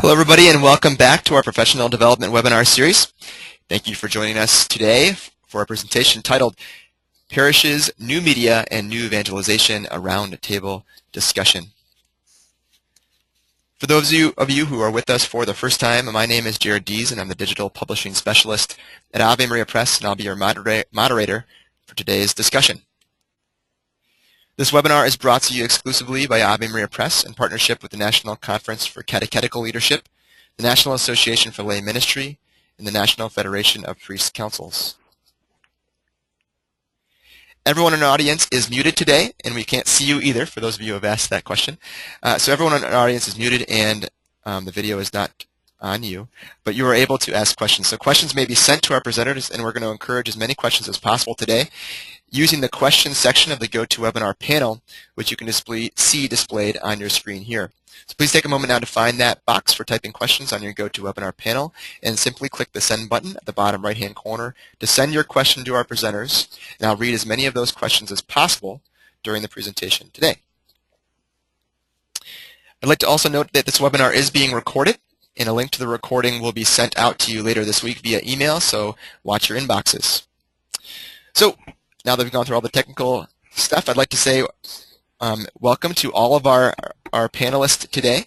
Hello everybody and welcome back to our professional development webinar series. Thank you for joining us today for a presentation titled Parishes, New Media and New Evangelization, a Roundtable Discussion. For those of you who are with us for the first time, my name is Dees and I'm the Digital Publishing Specialist at Ave Maria Press, and I'll be your moderator for today's discussion. This webinar is brought to you exclusively by Ave Maria Press in partnership with the National Conference for Catechetical Leadership, the National Association for Lay Ministry, and the National Federation of Priest Councils. Everyone in our audience is muted today, and we can't see you either, for those of you who have asked that question. So everyone in our audience is muted, and the video is not on you, but you are able to ask questions. So questions may be sent to our presenters, and we're going to encourage as many questions as possible today using the questions section of the GoToWebinar panel, which you can see displayed on your screen here. So please take a moment now to find that box for typing questions on your GoToWebinar panel and simply click the send button at the bottom right-hand corner to send your question to our presenters, and I'll read as many of those questions as possible during the presentation today. I'd like to also note that this webinar is being recorded, and a link to the recording will be sent out to you later this week via email, so watch your inboxes. So now that we've gone through all the technical stuff, I'd like to say welcome to all of our panelists today.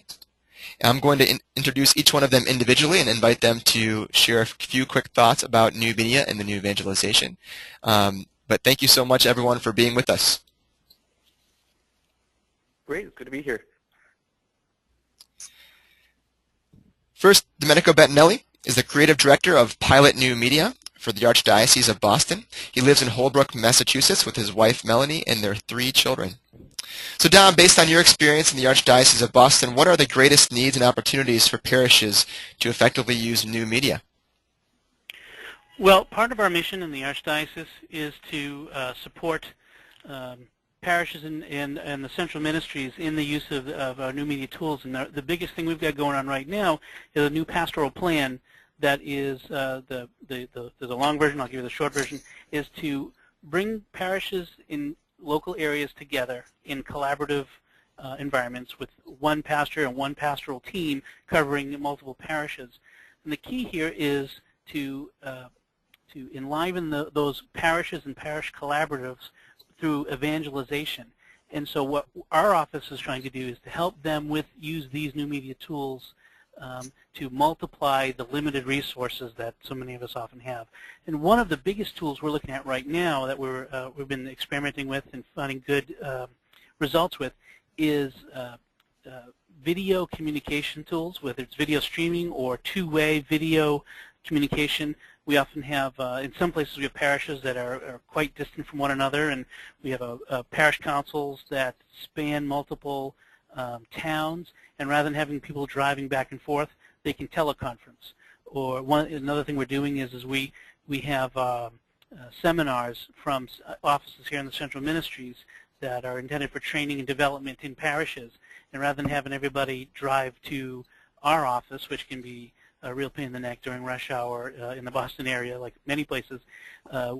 I'm going to introduce each one of them individually and invite them to share a few quick thoughts about new media and the new evangelization. But thank you so much, everyone, for being with us. Great, it's good to be here. First, Domenico Bettinelli is the creative director of Pilot New Media for the Archdiocese of Boston. He lives in Holbrook, Massachusetts with his wife Melanie and their 3 children. So Dom, based on your experience in the Archdiocese of Boston, what are the greatest needs and opportunities for parishes to effectively use new media? Well, part of our mission in the Archdiocese is to support parishes and the central ministries in the use of our new media tools. And the biggest thing we've got going on right now is a new pastoral plan that is, there's a long version, I'll give you the short version, is to bring parishes in local areas together in collaborative environments with one pastor and one pastoral team covering multiple parishes. And the key here is to enliven those parishes and parish collaboratives through evangelization. And so what our office is trying to do is to help them use these new media tools to multiply the limited resources that so many of us often have. And one of the biggest tools we're looking at right now that we've been experimenting with and finding good results with is video communication tools, whether it's video streaming or two-way video communication. We often have, in some places we have parishes that are quite distant from one another, and we have parish councils that span multiple towns, and rather than having people driving back and forth, they can teleconference. Or another thing we're doing is we have seminars from offices here in the central ministries that are intended for training and development in parishes, and rather than having everybody drive to our office, which can be a real pain in the neck during rush hour in the Boston area, like many places,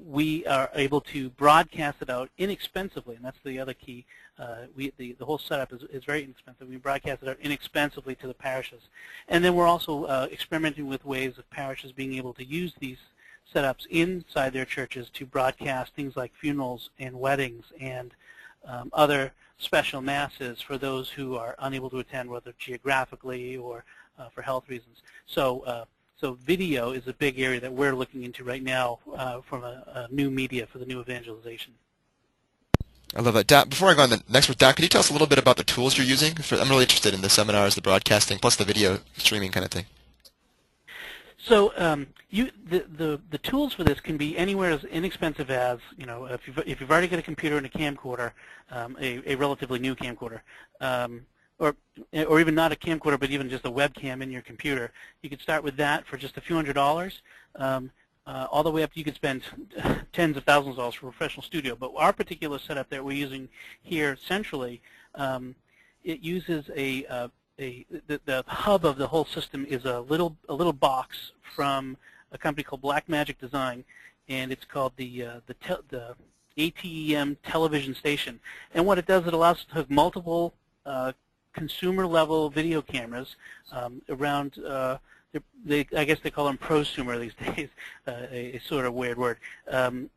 we are able to broadcast it out inexpensively, and that's the other key. The whole setup is very inexpensive. We broadcast it out inexpensively to the parishes. And then we're also experimenting with ways of parishes being able to use these setups inside their churches to broadcast things like funerals and weddings and other special masses for those who are unable to attend, whether geographically or for health reasons. So video is a big area that we're looking into right now from a new media for the new evangelization. I love that. Don, before I go on the next one, Don, could you tell us a little bit about the tools you're using? I'm really interested in the seminars, the broadcasting, plus the video streaming kind of thing. So the tools for this can be anywhere as inexpensive as, if you've already got a computer and a camcorder, a relatively new camcorder, or even not a camcorder, but even just a webcam in your computer. You could start with that for just a few $100s, all the way up to you could spend tens of thousands of dollars for a professional studio. But our particular setup that we're using here centrally, it uses the hub of the whole system is a little box from a company called Blackmagic Design, and it's called the ATEM television station. And what it does, it allows us to have multiple consumer-level video cameras around. I guess they call them prosumer these days, a sort of weird word,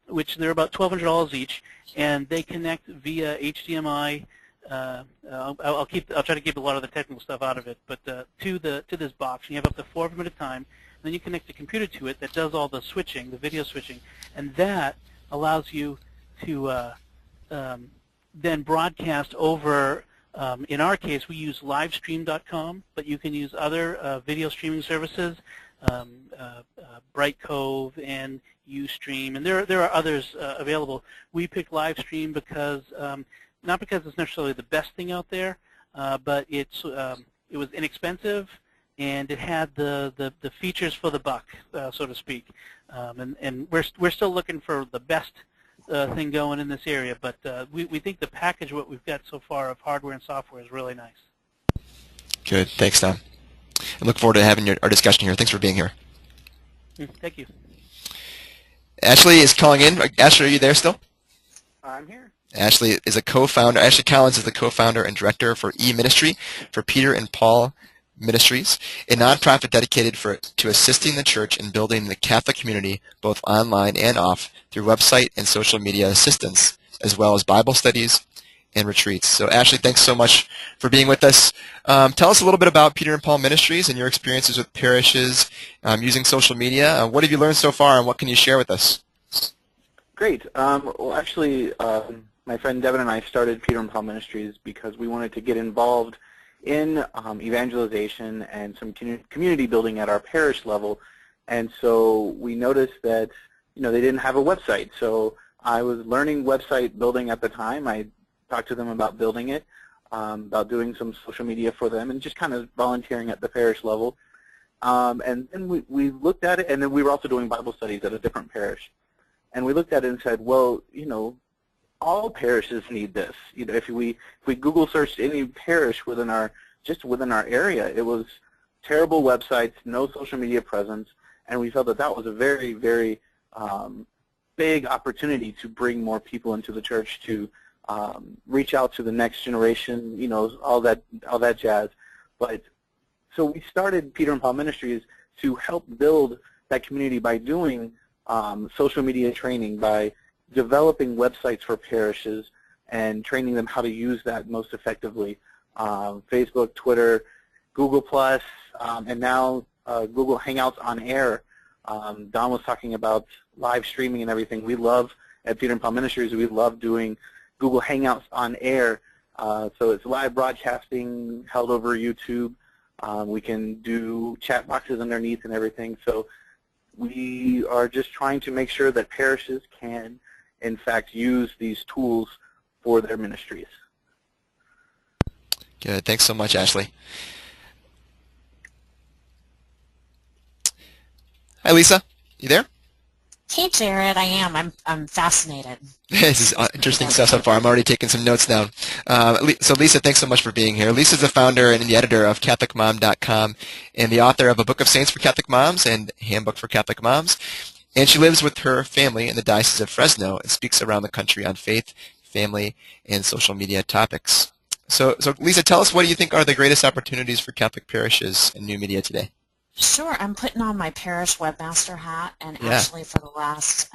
which they're about $1,200 each, and they connect via HDMI. I'll try to keep a lot of the technical stuff out of it, but to this box, and you have up to 4 of them at a time. And then you connect a computer to it that does all the switching, the video switching, and that allows you to then broadcast over. In our case, we use livestream.com, but you can use other video streaming services, Bright Cove and Ustream, and there are others available. We picked Livestream because not because it's necessarily the best thing out there, but it was inexpensive and it had the features for the buck, so to speak. And we're still looking for the best thing going in this area, but we think the package, what we've got so far of hardware and software, is really nice. Good. Thanks, Tom. I look forward to having our discussion here. Thanks for being here. Thank you. Ashley is calling in. Ashley, are you there still? I'm here. Ashley is a co-founder. Ashley Collins is the co-founder and director for eMinistry for Peter and Paul Ministries, a nonprofit dedicated to assisting the church in building the Catholic community both online and off through website and social media assistance, as well as Bible studies and retreats. So Ashley, thanks so much for being with us. Tell us a little bit about Peter and Paul Ministries and your experiences with parishes using social media. What have you learned so far, and what can you share with us? Great. Well, actually, my friend Devin and I started Peter and Paul Ministries because we wanted to get involved in evangelization and some community building at our parish level, and so we noticed that they didn't have a website. So I was learning website building at the time. I talked to them about building it, about doing some social media for them, and just kind of volunteering at the parish level. And then we looked at it, and then we were also doing Bible studies at a different parish, and we looked at it and said, well, all parishes need this. If we Google searched any parish within our area, it was terrible websites, no social media presence, and we felt that was a very, very big opportunity to bring more people into the church, to reach out to the next generation, all that jazz. But so we started Peter and Paul Ministries to help build that community by doing social media training, by developing websites for parishes and training them how to use that most effectively. Facebook, Twitter, Google+, and now Google Hangouts on Air. Don was talking about live streaming and everything. We love, at Peter and Paul Ministries, we love doing Google Hangouts on Air. So it's live broadcasting held over YouTube. We can do chat boxes underneath and everything. So we are just trying to make sure that parishes can, in fact, use these tools for their ministries. Good. Thanks so much, Ashley. Hi, Lisa. You there? Hey, Jared. I am. I'm fascinated. This is interesting stuff so far. I'm already taking some notes down. So Lisa, thanks so much for being here. Lisa's the founder and the editor of CatholicMom.com and the author of A Book of Saints for Catholic Moms and Handbook for Catholic Moms. And she lives with her family in the Diocese of Fresno and speaks around the country on faith, family, and social media topics. So Lisa, tell us, what do you think are the greatest opportunities for Catholic parishes and new media today? Sure. I'm putting on my parish webmaster hat, and actually for the last,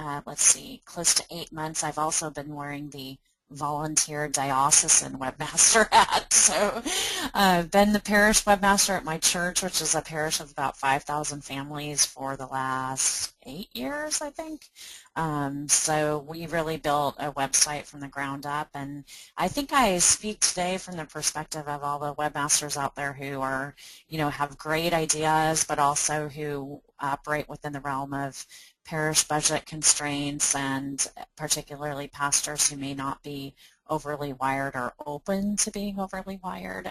close to 8 months, I've also been wearing the volunteer diocesan webmaster hat. So I've been the parish webmaster at my church, which is a parish of about 5,000 families, for the last 8 years, I think. So we really built a website from the ground up, and I think I speak today from the perspective of all the webmasters out there who are, have great ideas, but also who operate within the realm of parish budget constraints, and particularly pastors who may not be overly wired or open to being overly wired.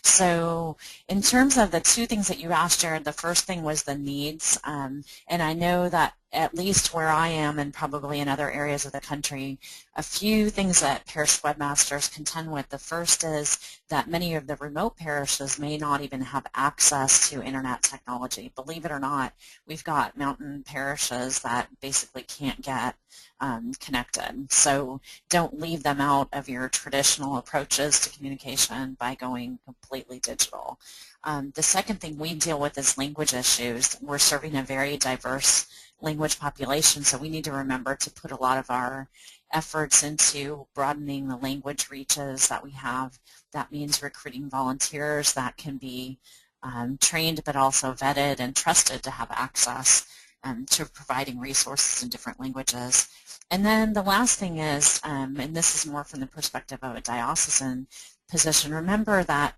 So in terms of the two things that you asked, Jared, the first thing was the needs, and I know that at least where I am and probably in other areas of the country, a few things that parish webmasters contend with. The first is that many of the remote parishes may not even have access to internet technology. Believe it or not, we've got mountain parishes that basically can't get connected. So don't leave them out of your traditional approaches to communication by going completely digital. The second thing we deal with is language issues. We're serving a very diverse language population, so we need to remember to put a lot of our efforts into broadening the language reaches that we have. That means recruiting volunteers that can be trained but also vetted and trusted to have access to providing resources in different languages. And then the last thing is, and this is more from the perspective of a diocesan position, remember that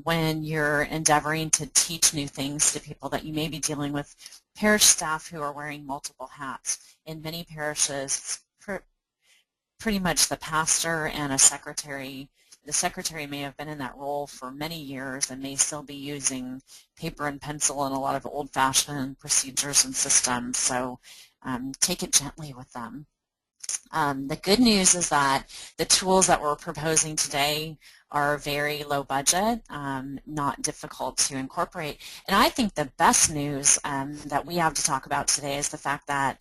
when you're endeavoring to teach new things to people that you may be dealing with parish staff who are wearing multiple hats. In many parishes, pretty much the pastor and a secretary. The secretary may have been in that role for many years and may still be using paper and pencil and a lot of old-fashioned procedures and systems, so take it gently with them. The good news is that the tools that we're proposing today are very low budget, not difficult to incorporate. And I think the best news that we have to talk about today is the fact that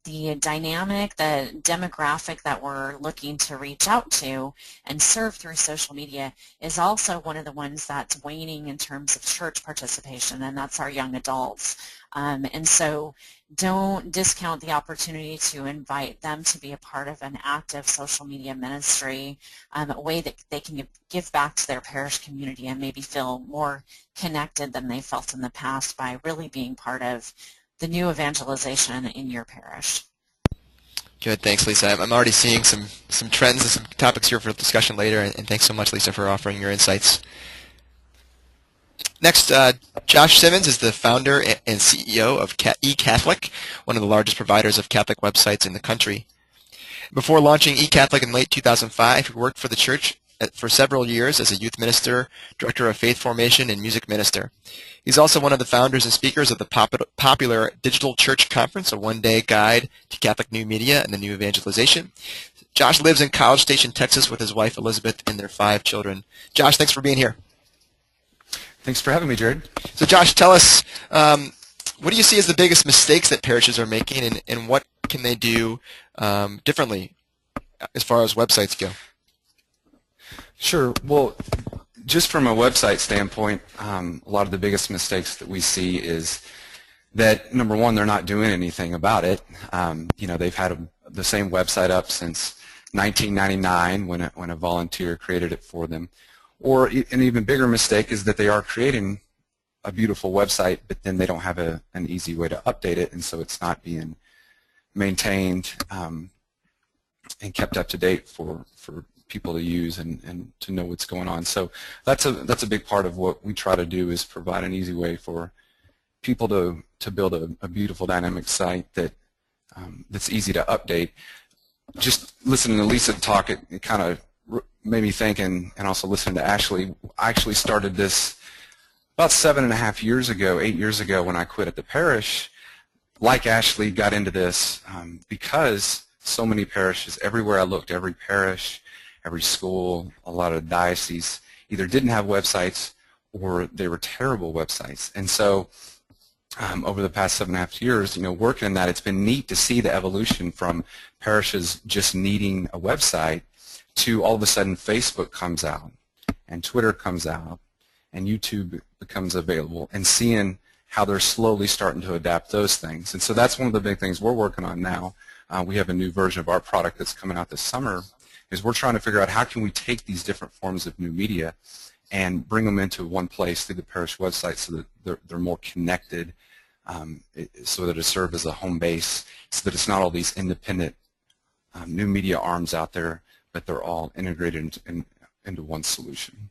the dynamic, the demographic that we're looking to reach out to and serve through social media is also one of the ones that's waning in terms of church participation, and that's our young adults. And so don't discount the opportunity to invite them to be a part of an active social media ministry, a way that they can give back to their parish community and maybe feel more connected than they felt in the past by really being part of the new evangelization in your parish. Good, thanks, Lisa. I'm already seeing some trends and some topics here for discussion later, and thanks so much, Lisa, for offering your insights. Next, Josh Simmons is the founder and CEO of eCatholic, one of the largest providers of Catholic websites in the country. Before launching eCatholic in late 2005, he worked for the church for several years as a youth minister, director of faith formation, and music minister. He's also one of the founders and speakers of the popular Digital Church Conference, a one-day guide to Catholic new media and the new evangelization. Josh lives in College Station, Texas with his wife Elizabeth and their 5 children. Josh, thanks for being here. Thanks for having me, Jared. So Josh, tell us, what do you see as the biggest mistakes that parishes are making, and what can they do differently as far as websites go? Sure. Well, just from a website standpoint, a lot of the biggest mistakes that we see is that, number one, they're not doing anything about it. They've had the same website up since 1999 when a volunteer created it for them. Or an even bigger mistake is that they are creating a beautiful website, but then they don't have an easy way to update it, and so it's not being maintained and kept up to date for people to use and to know what's going on. So that's a big part of what we try to do, is provide an easy way for people to build a beautiful dynamic site that's easy to update. Just listening to Lisa talk, it kind of made me think, and also listening to Ashley. I actually started this about 7.5 years ago, 8 years ago, when I quit at the parish. Like Ashley, got into this because so many parishes, everywhere I looked, every parish, every school, a lot of dioceses either didn't have websites or they were terrible websites. And so over the past 7.5 years, working in that, it's been neat to see the evolution from parishes just needing a website to all of a sudden Facebook comes out and Twitter comes out and YouTube becomes available, and seeing how they're slowly starting to adapt those things. And so that's one of the big things we're working on now. We have a new version of our product that's coming out this summer, is we're trying to figure out how can we take these different forms of new media and bring them into one place through the parish website so that they're more connected, so that it serves as a home base, so that it's not all these independent new media arms out there, but they're all integrated into one solution.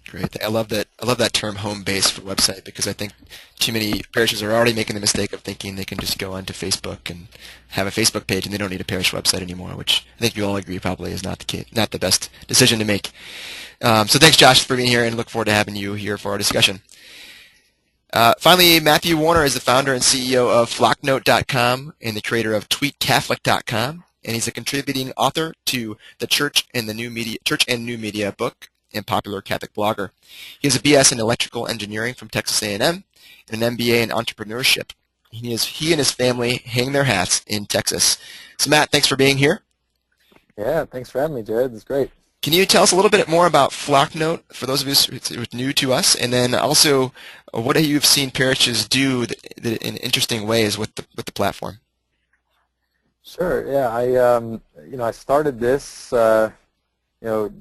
Great. I love that term, home base, for website, because I think too many parishes are already making the mistake of thinking they can just go onto Facebook and have a Facebook page and they don't need a parish website anymore, which I think you all agree probably is not the best decision to make. So thanks, Josh, for being here, and look forward to having you here for our discussion. Finally, Matthew Warner is the founder and CEO of Flocknote.com and the creator of TweetCatholic.com, and he's a contributing author to the Church and New Media book and popular Catholic blogger. He has a BS in electrical engineering from Texas A&M and an MBA in entrepreneurship. He and his family hang their hats in Texas. So Matt, thanks for being here. Yeah, thanks for having me, Jared. It's great. Can you tell us a little bit more about Flocknote for those of us who are new to us, and then also what you've seen parishes do in interesting ways with the platform? Sure. Yeah, I started this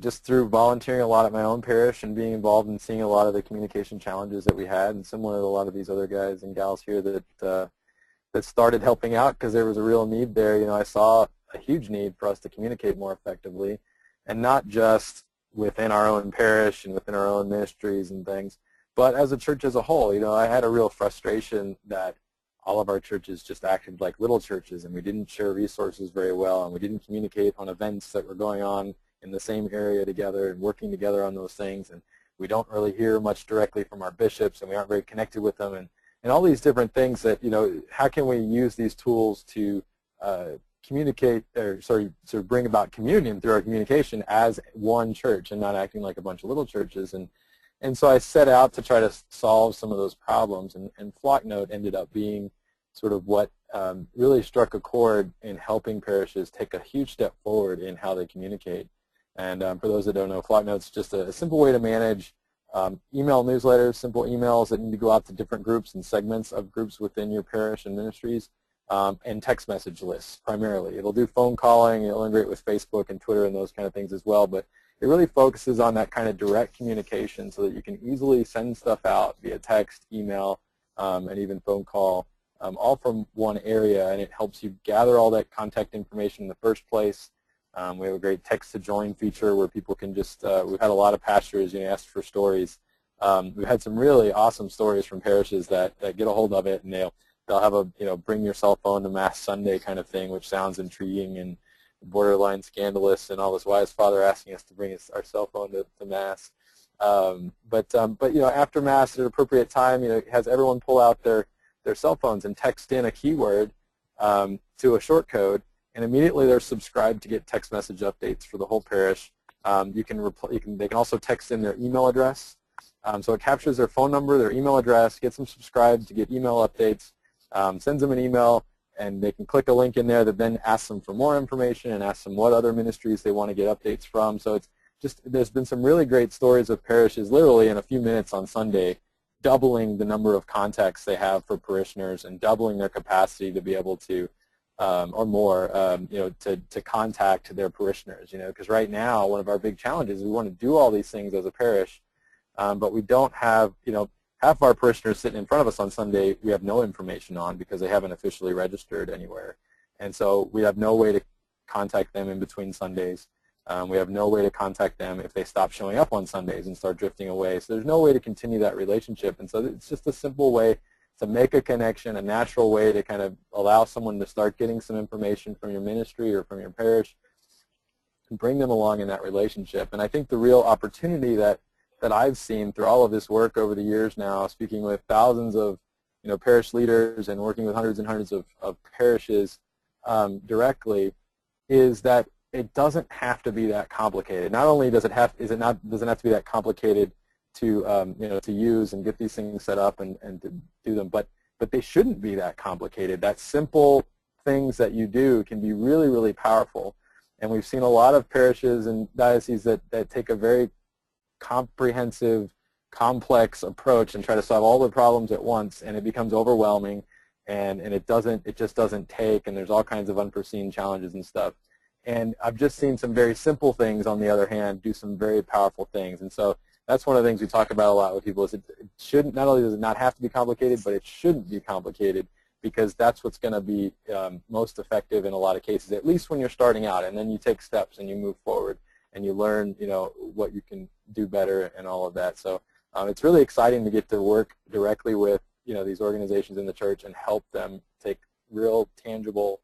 just through volunteering a lot at my own parish and being involved in seeing a lot of the communication challenges that we had, and similar to a lot of these other guys and gals here that started helping out because there was a real need there. I saw a huge need for us to communicate more effectively, and not just within our own parish and within our own ministries and things, but as a church as a whole. I had a real frustration that all of our churches just acted like little churches, and we didn't share resources very well, and we didn't communicate on events that were going on in the same area together and working together on those things, and we don't really hear much directly from our bishops, and we aren't very connected with them, and all these different things that, how can we use these tools to communicate, or sort of bring about communion through our communication as one church and not acting like a bunch of little churches. And so I set out to try to solve some of those problems, and Flocknote ended up being sort of what really struck a chord in helping parishes take a huge step forward in how they communicate. And for those that don't know, Flocknote's just a simple way to manage email newsletters, simple emails that need to go out to different groups and segments of groups within your parish and ministries, and text message lists primarily. It'll do phone calling, it'll integrate with Facebook and Twitter and those kind of things as well, but it really focuses on that kind of direct communication so that you can easily send stuff out via text, email, and even phone call, all from one area, and it helps you gather all that contact information in the first place. We have a great text-to-join feature where people can just, we've had a lot of pastors ask for stories. We've had some really awesome stories from parishes that get a hold of it, and they'll have a, bring your cell phone to Mass Sunday kind of thing, which sounds intriguing and borderline scandalous, and all this. Why is Father asking us to bring our cell phone to Mass? But after Mass at an appropriate time, has everyone pull out their cell phones and text in a keyword to a short code, and immediately they're subscribed to get text message updates for the whole parish. They can also text in their email address, so it captures their phone number, their email address, gets them subscribed to get email updates, sends them an email, and they can click a link in there that then asks them for more information and asks them what other ministries they want to get updates from. So it's just, there's been some really great stories of parishes literally in a few minutes on Sunday doubling the number of contacts they have for parishioners and doubling their capacity to be able to, or more, to contact their parishioners. Because right now one of our big challenges is we want to do all these things as a parish, but we don't have, half of our parishioners sitting in front of us on Sunday we have no information on because they haven't officially registered anywhere. And so we have no way to contact them in between Sundays. We have no way to contact them if they stop showing up on Sundays and start drifting away. So there's no way to continue that relationship. And so it's just a simple way to make a connection, a natural way to kind of allow someone to start getting some information from your ministry or from your parish and bring them along in that relationship. And I think the real opportunity that I've seen through all of this work over the years now, speaking with thousands of parish leaders and working with hundreds and hundreds of parishes directly, is that it doesn't have to be that complicated. Not only doesn't have to be that complicated to to use and get these things set up and to do them, but they shouldn't be that complicated. That simple things that you do can be really, really powerful. And we've seen a lot of parishes and dioceses that take a very comprehensive, complex approach and try to solve all the problems at once, and it becomes overwhelming, and it just doesn't take, and there's all kinds of unforeseen challenges and stuff. And I've just seen some very simple things, on the other hand, do some very powerful things. And so that's one of the things we talk about a lot with people, is it shouldn't, not only does it not have to be complicated, but it shouldn't be complicated, because that's what's going to be most effective in a lot of cases, at least when you're starting out, and then you take steps and you move forward and you learn, what you can do better and all of that. So it's really exciting to get to work directly with, these organizations in the church and help them take real, tangible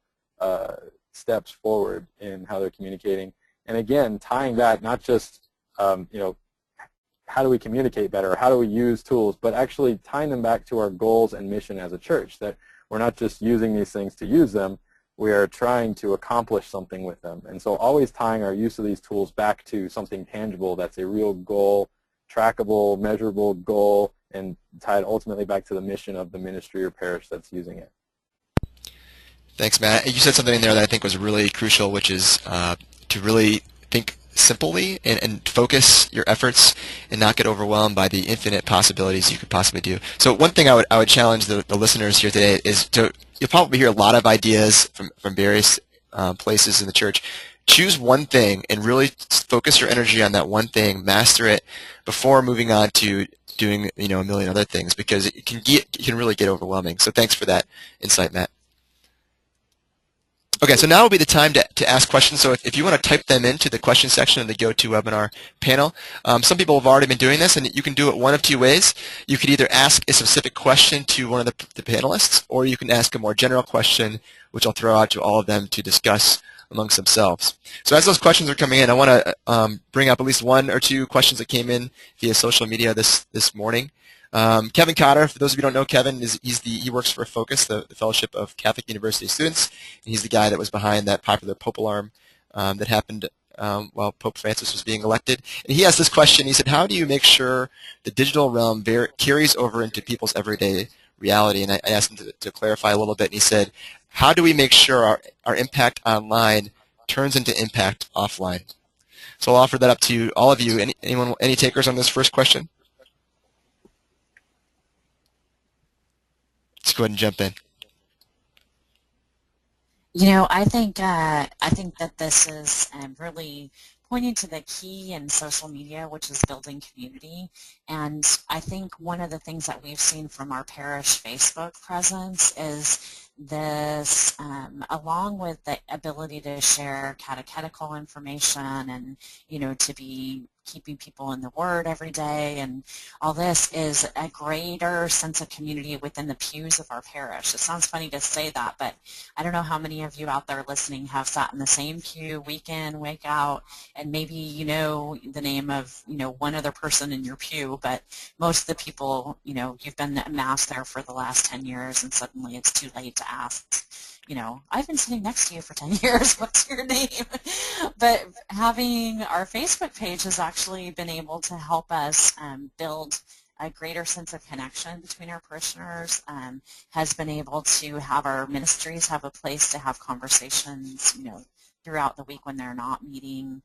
steps forward in how they're communicating. And again, tying that not just, how do we communicate better, how do we use tools, but actually tying them back to our goals and mission as a church, that we're not just using these things to use them, we are trying to accomplish something with them. And so always tying our use of these tools back to something tangible that's a real goal, trackable, measurable goal, and tied ultimately back to the mission of the ministry or parish that's using it. Thanks, Matt. You said something in there that I think was really crucial, which is to really think simply and focus your efforts and not get overwhelmed by the infinite possibilities you could possibly do. So one thing I would challenge the listeners here today is you'll probably hear a lot of ideas from various places in the church. Choose one thing and really focus your energy on that one thing, master it before moving on to doing a million other things, because it can really get overwhelming. So thanks for that insight, Matt. Okay, so now will be the time to ask questions. So if you want to type them into the question section of the GoToWebinar panel, some people have already been doing this, and you can do it one of two ways. You could either ask a specific question to one of the panelists, or you can ask a more general question, which I'll throw out to all of them to discuss amongst themselves. So as those questions are coming in, I want to bring up at least one or two questions that came in via social media this morning. Kevin Cotter, for those of you who don't know Kevin, he works for Focus, the Fellowship of Catholic University Students. And he's the guy that was behind that popular Pope alarm that happened while Pope Francis was being elected. And he asked this question. He said, how do you make sure the digital realm carries over into people's everyday reality? And I asked him to clarify a little bit, and he said, how do we make sure our impact online turns into impact offline? So I'll offer that up to all of you. Any takers on this first question? Let's go ahead and jump in. I think that this is really pointing to the key in social media, which is building community. And I think one of the things that we've seen from our parish Facebook presence is this, along with the ability to share catechetical information and, to be keeping people in the Word every day, and all this is a greater sense of community within the pews of our parish. It sounds funny to say that, but I don't know how many of you out there listening have sat in the same pew week in, week out, and maybe you know the name of one other person in your pew, but most of the people, you've been at Mass there for the last 10 years, and suddenly it's too late to ask, I've been sitting next to you for 10 years, what's your name? But having our Facebook page has actually been able to help us build a greater sense of connection between our parishioners, has been able to have our ministries have a place to have conversations, throughout the week when they're not meeting,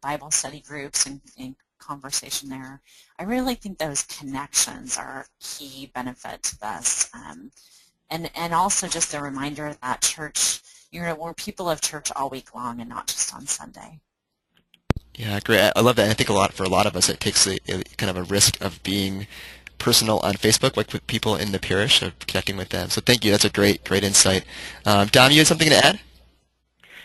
Bible study groups and conversation there. I really think those connections are a key benefit to this. And also just a reminder that church, we're people of church all week long and not just on Sunday. Yeah, great. I love that. And I think for a lot of us, it takes a kind of a risk of being personal on Facebook, like with people in the parish, of connecting with them. So thank you. That's a great insight. Dom, you had something to add?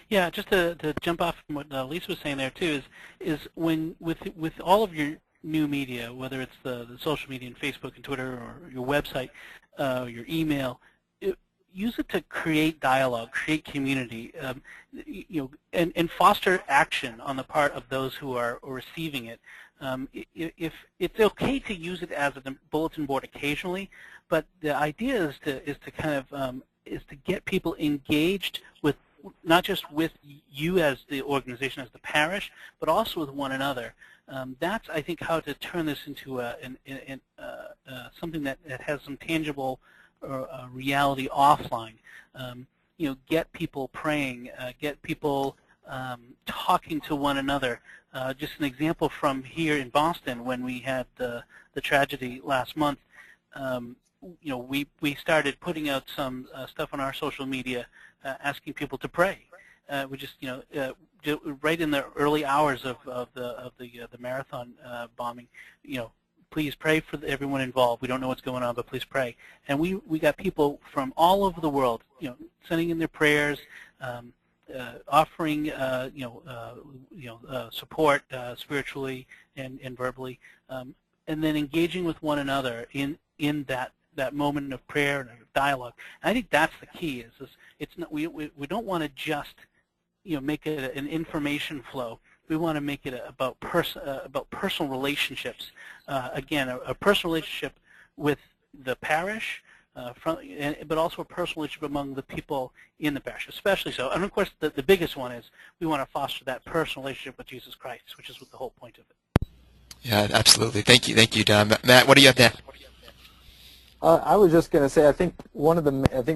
Yeah, just to jump off from what Lisa was saying there too, is when with all of your new media, whether it's the social media and Facebook and Twitter or your website, your email, use it to create dialogue, create community, and foster action on the part of those who are receiving it. If it's okay to use it as a bulletin board occasionally, but the idea is to get people engaged with, not just with you as the organization, as the parish, but also with one another. That's, I think, how to turn this into something that has some tangible reality offline. Get people praying, get people talking to one another. Just an example from here in Boston, when we had the tragedy last month, we started putting out some stuff on our social media asking people to pray. We just, right in the early hours of the marathon bombing, please pray for everyone involved. We don't know what's going on, but please pray. And we got people from all over the world, sending in their prayers, offering, support spiritually and verbally, and then engaging with one another in that moment of prayer and dialogue. And I think that's the key. It's not, we don't want to just make it an information flow, we want to make it about personal relationships. Again, a personal relationship with the parish, but also a personal relationship among the people in the parish, especially so. And of course, the biggest one is we want to foster that personal relationship with Jesus Christ, which is the whole point of it. Yeah, absolutely. Thank you, Don. Matt, what do you have next? I was just going to say, I think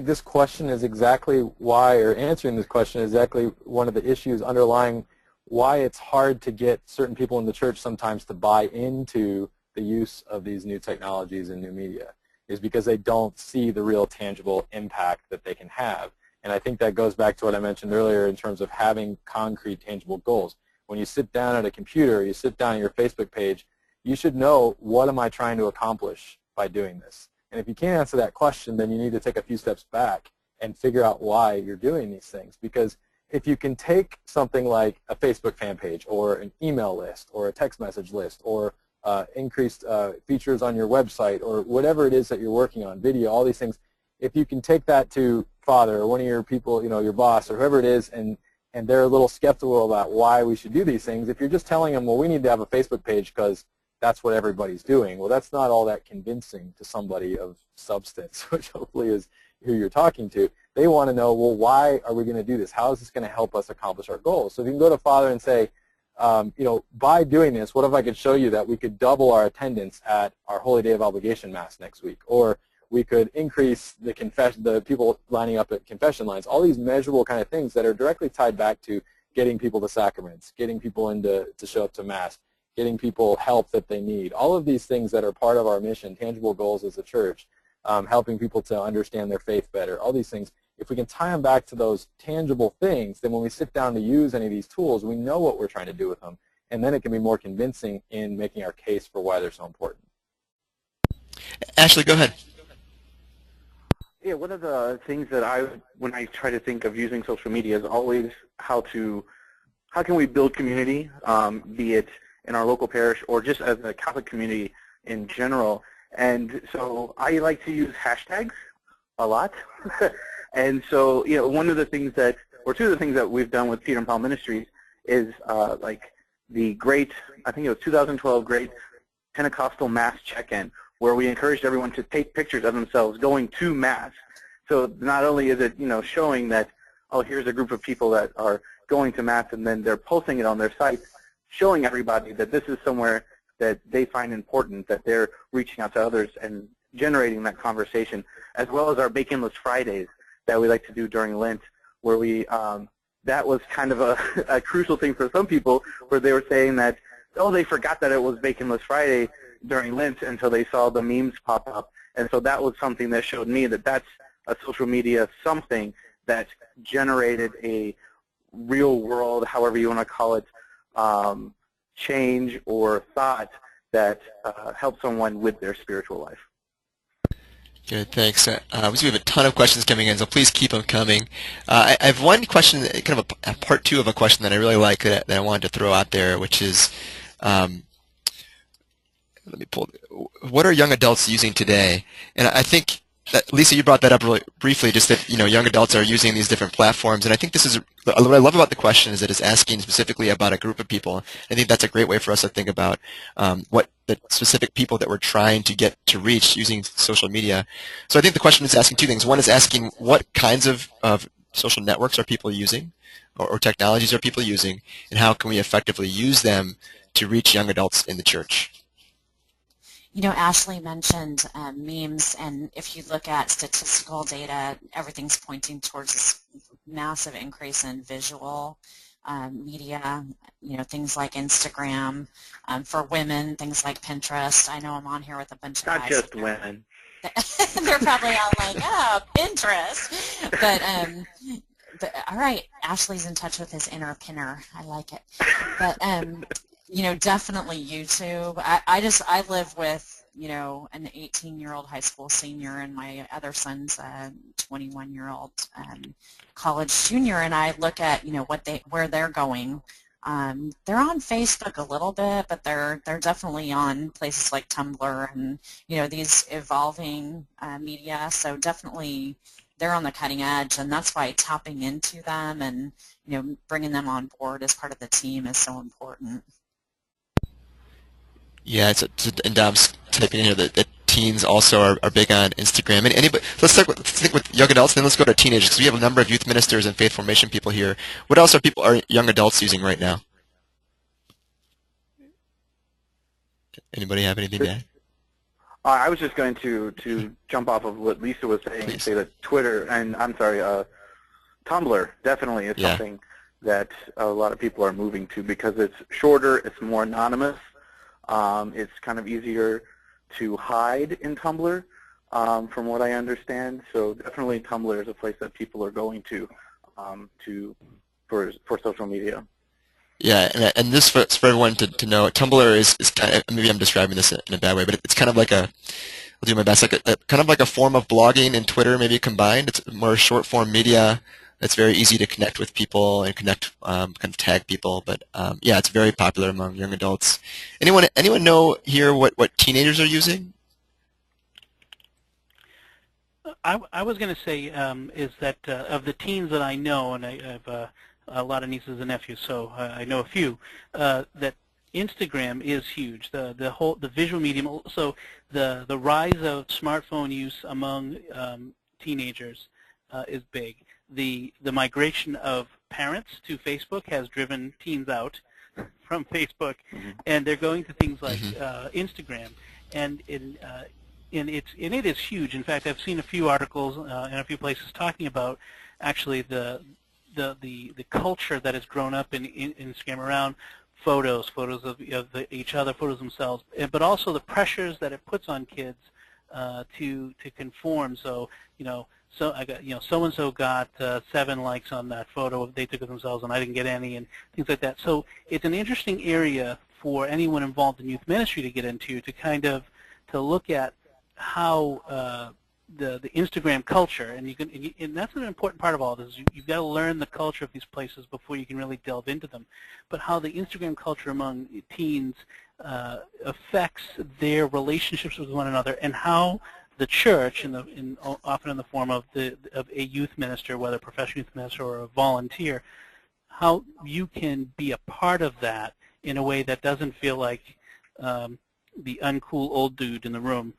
this question is exactly why, or answering this question is exactly one of the issues underlying why it's hard to get certain people in the church sometimes to buy into the use of these new technologies and new media, is because they don't see the real tangible impact that they can have. And I think that goes back to what I mentioned earlier in terms of having concrete, tangible goals. When you sit down at a computer, you sit down at your Facebook page, you should know, what am I trying to accomplish by doing this? And if you can't answer that question, then you need to take a few steps back and figure out why you're doing these things. Because if you can take something like a Facebook fan page or an email list or a text message list or increased features on your website or whatever it is that you're working on, video, all these things, if you can take that to Father or one of your people, your boss or whoever it is, and they're a little skeptical about why we should do these things, if you're just telling them, well, we need to have a Facebook page because that's what everybody's doing, well, that's not all that convincing to somebody of substance, which hopefully is who you're talking to. They want to know, well, why are we going to do this? How is this going to help us accomplish our goals? So if you can go to Father and say, by doing this, what if I could show you that we could double our attendance at our Holy Day of Obligation Mass next week, or we could increase the people lining up at confession lines, all these measurable kind of things that are directly tied back to getting people the sacraments, getting people in to show up to Mass, getting people help that they need, all of these things that are part of our mission, tangible goals as a church, helping people to understand their faith better, all these things. If we can tie them back to those tangible things, then when we sit down to use any of these tools, we know what we're trying to do with them, and then it can be more convincing in making our case for why they're so important. Ashley, go ahead. Yeah, one of the things that when I try to think of using social media is always how can we build community, be it in our local parish or just as a Catholic community in general. And so I like to use hashtags a lot. And so, one of the things two of the things that we've done with Peter and Paul Ministries is like the great, I think it was 2012 Great Pentecostal Mass Check-In, where we encouraged everyone to take pictures of themselves going to Mass. So not only is it, showing that, oh, here's a group of people that are going to Mass, and then they're posting it on their site, showing everybody that this is somewhere that they find important, that they're reaching out to others and generating that conversation, as well as our Baconless Fridays that we like to do during Lent, where we, that was kind of a crucial thing for some people, where they were saying that, oh, they forgot that it was Baconless Friday during Lent until they saw the memes pop up. And so that was something that showed me that that's a social media something that generated a real world, however you want to call it, change or thought that helped someone with their spiritual life. Good, thanks. We have a ton of questions coming in, so please keep them coming. I have one question, kind of a part two of a question that I really like that I wanted to throw out there, which is, let me pull. What are young adults using today? And I think that, Lisa, you brought that up really briefly, just that young adults are using these different platforms, and I think this is what I love about the question is that it's asking specifically about a group of people. I think that's a great way for us to think about what the specific people that we're trying to get to reach using social media. So I think the question is asking two things. One is asking what kinds of social networks are people using, or technologies are people using, and how can we effectively use them to reach young adults in the church. Ashley mentioned memes, and if you look at statistical data, everything's pointing towards this massive increase in visual media, things like Instagram. For women, things like Pinterest. I know I'm on here with a bunch of guys. Not just women. They're probably all like, oh, Pinterest. But all right, Ashley's in touch with his inner pinner. I like it. But definitely YouTube. I live with, an 18-year-old high school senior, and my other son's a 21-year-old college junior, and I look at, where they're going. They're on Facebook a little bit, but they're definitely on places like Tumblr and, these evolving media. So definitely they're on the cutting edge, and that's why tapping into them and bringing them on board as part of the team is so important. Yeah, and Dom's typing in here that teens also are big on Instagram. And anybody, let's stick with young adults, and then let's go to teenagers, because we have a number of youth ministers and faith formation people here. What else are young adults using right now? Anybody have anything to add? I was just going to jump off of what Lisa was saying, Please. say that Twitter, and I'm sorry, Tumblr definitely is something that a lot of people are moving to, because it's shorter, it's more anonymous, it's kind of easier to hide in Tumblr, from what I understand. So definitely Tumblr is a place that people are going to for social media. Yeah, and this for everyone to know, Tumblr is kind of, maybe I'm describing this in a bad way, but it's kind of like I'll do my best, like kind of like a form of blogging and Twitter maybe combined. It's more short form media. It's very easy to connect with people and kind of tag people. But yeah, it's very popular among young adults. Anyone know here what teenagers are using? I was going to say is that of the teens that I know, and I have a lot of nieces and nephews, so I know a few, that Instagram is huge. The visual medium. So the rise of smartphone use among teenagers is big. The migration of parents to Facebook has driven teens out from Facebook, and they're going to things like Instagram, and it is huge. In fact, I've seen a few articles in a few places talking about actually the culture that has grown up in Instagram around photos of each other, photos themselves, but also the pressures that it puts on kids to conform. So so I got so and so got 7 likes on that photo they took of themselves, and I didn't get any, and things like that. So it's an interesting area for anyone involved in youth ministry to get into, to kind of look at how the Instagram culture, and that's an important part of all this. You've got to learn the culture of these places before you can really delve into them. But how the Instagram culture among teens affects their relationships with one another, and how the church, often in the form of a youth minister, whether a professional youth minister or a volunteer, how you can be a part of that in a way that doesn't feel like the uncool old dude in the room,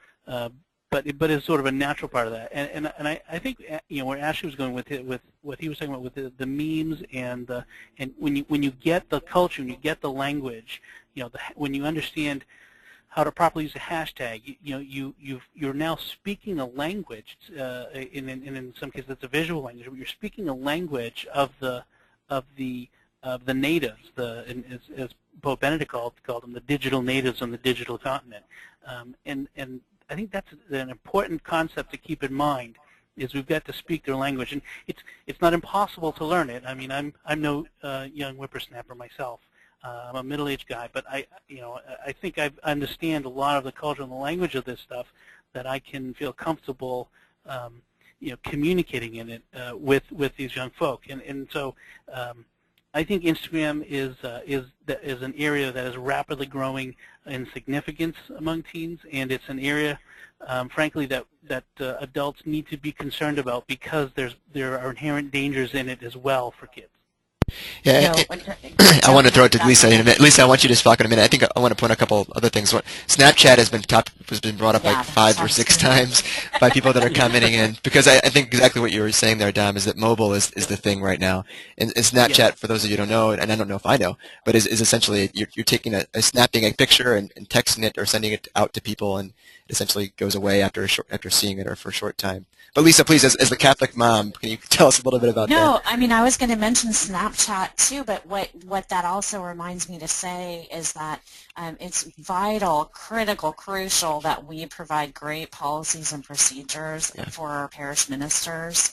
but is sort of a natural part of that. And I think where Ashley was going with what he was talking about with the memes and when you get the culture and you get the language, when you understand how to properly use a hashtag, you're now speaking a language. In some cases, it's a visual language, but you're speaking a language of the natives, as Pope Benedict called them, the digital natives on the digital continent. And I think that's an important concept to keep in mind, is we've got to speak their language, and it's not impossible to learn it. I mean, I'm no young whippersnapper myself. I'm a middle-aged guy, but I think I understand a lot of the culture and the language of this stuff, that I can feel comfortable, communicating in it with these young folk, and so I think Instagram is an area that is rapidly growing in significance among teens, and it's an area, frankly, that adults need to be concerned about, because there are inherent dangers in it as well for kids. Yeah, I want to throw it to Lisa in a minute. Lisa, I want you to talk in a minute. I think I want to point a couple other things. Snapchat has been brought up like 5 or 6 times by people that are commenting in, because I think exactly what you were saying there, Dom, is that mobile is the thing right now. And Snapchat, for those of you who don't know, and I don't know if I know, but is essentially you're taking snapping a picture and texting it or sending it out to people, and it essentially goes away after seeing it or for a short time. But Lisa, please, as the Catholic mom, can you tell us a little bit about that? No, I mean, I was going to mention Snapchat too, but what that also reminds me to say is that it's vital, critical, crucial that we provide great policies and procedures for our parish ministers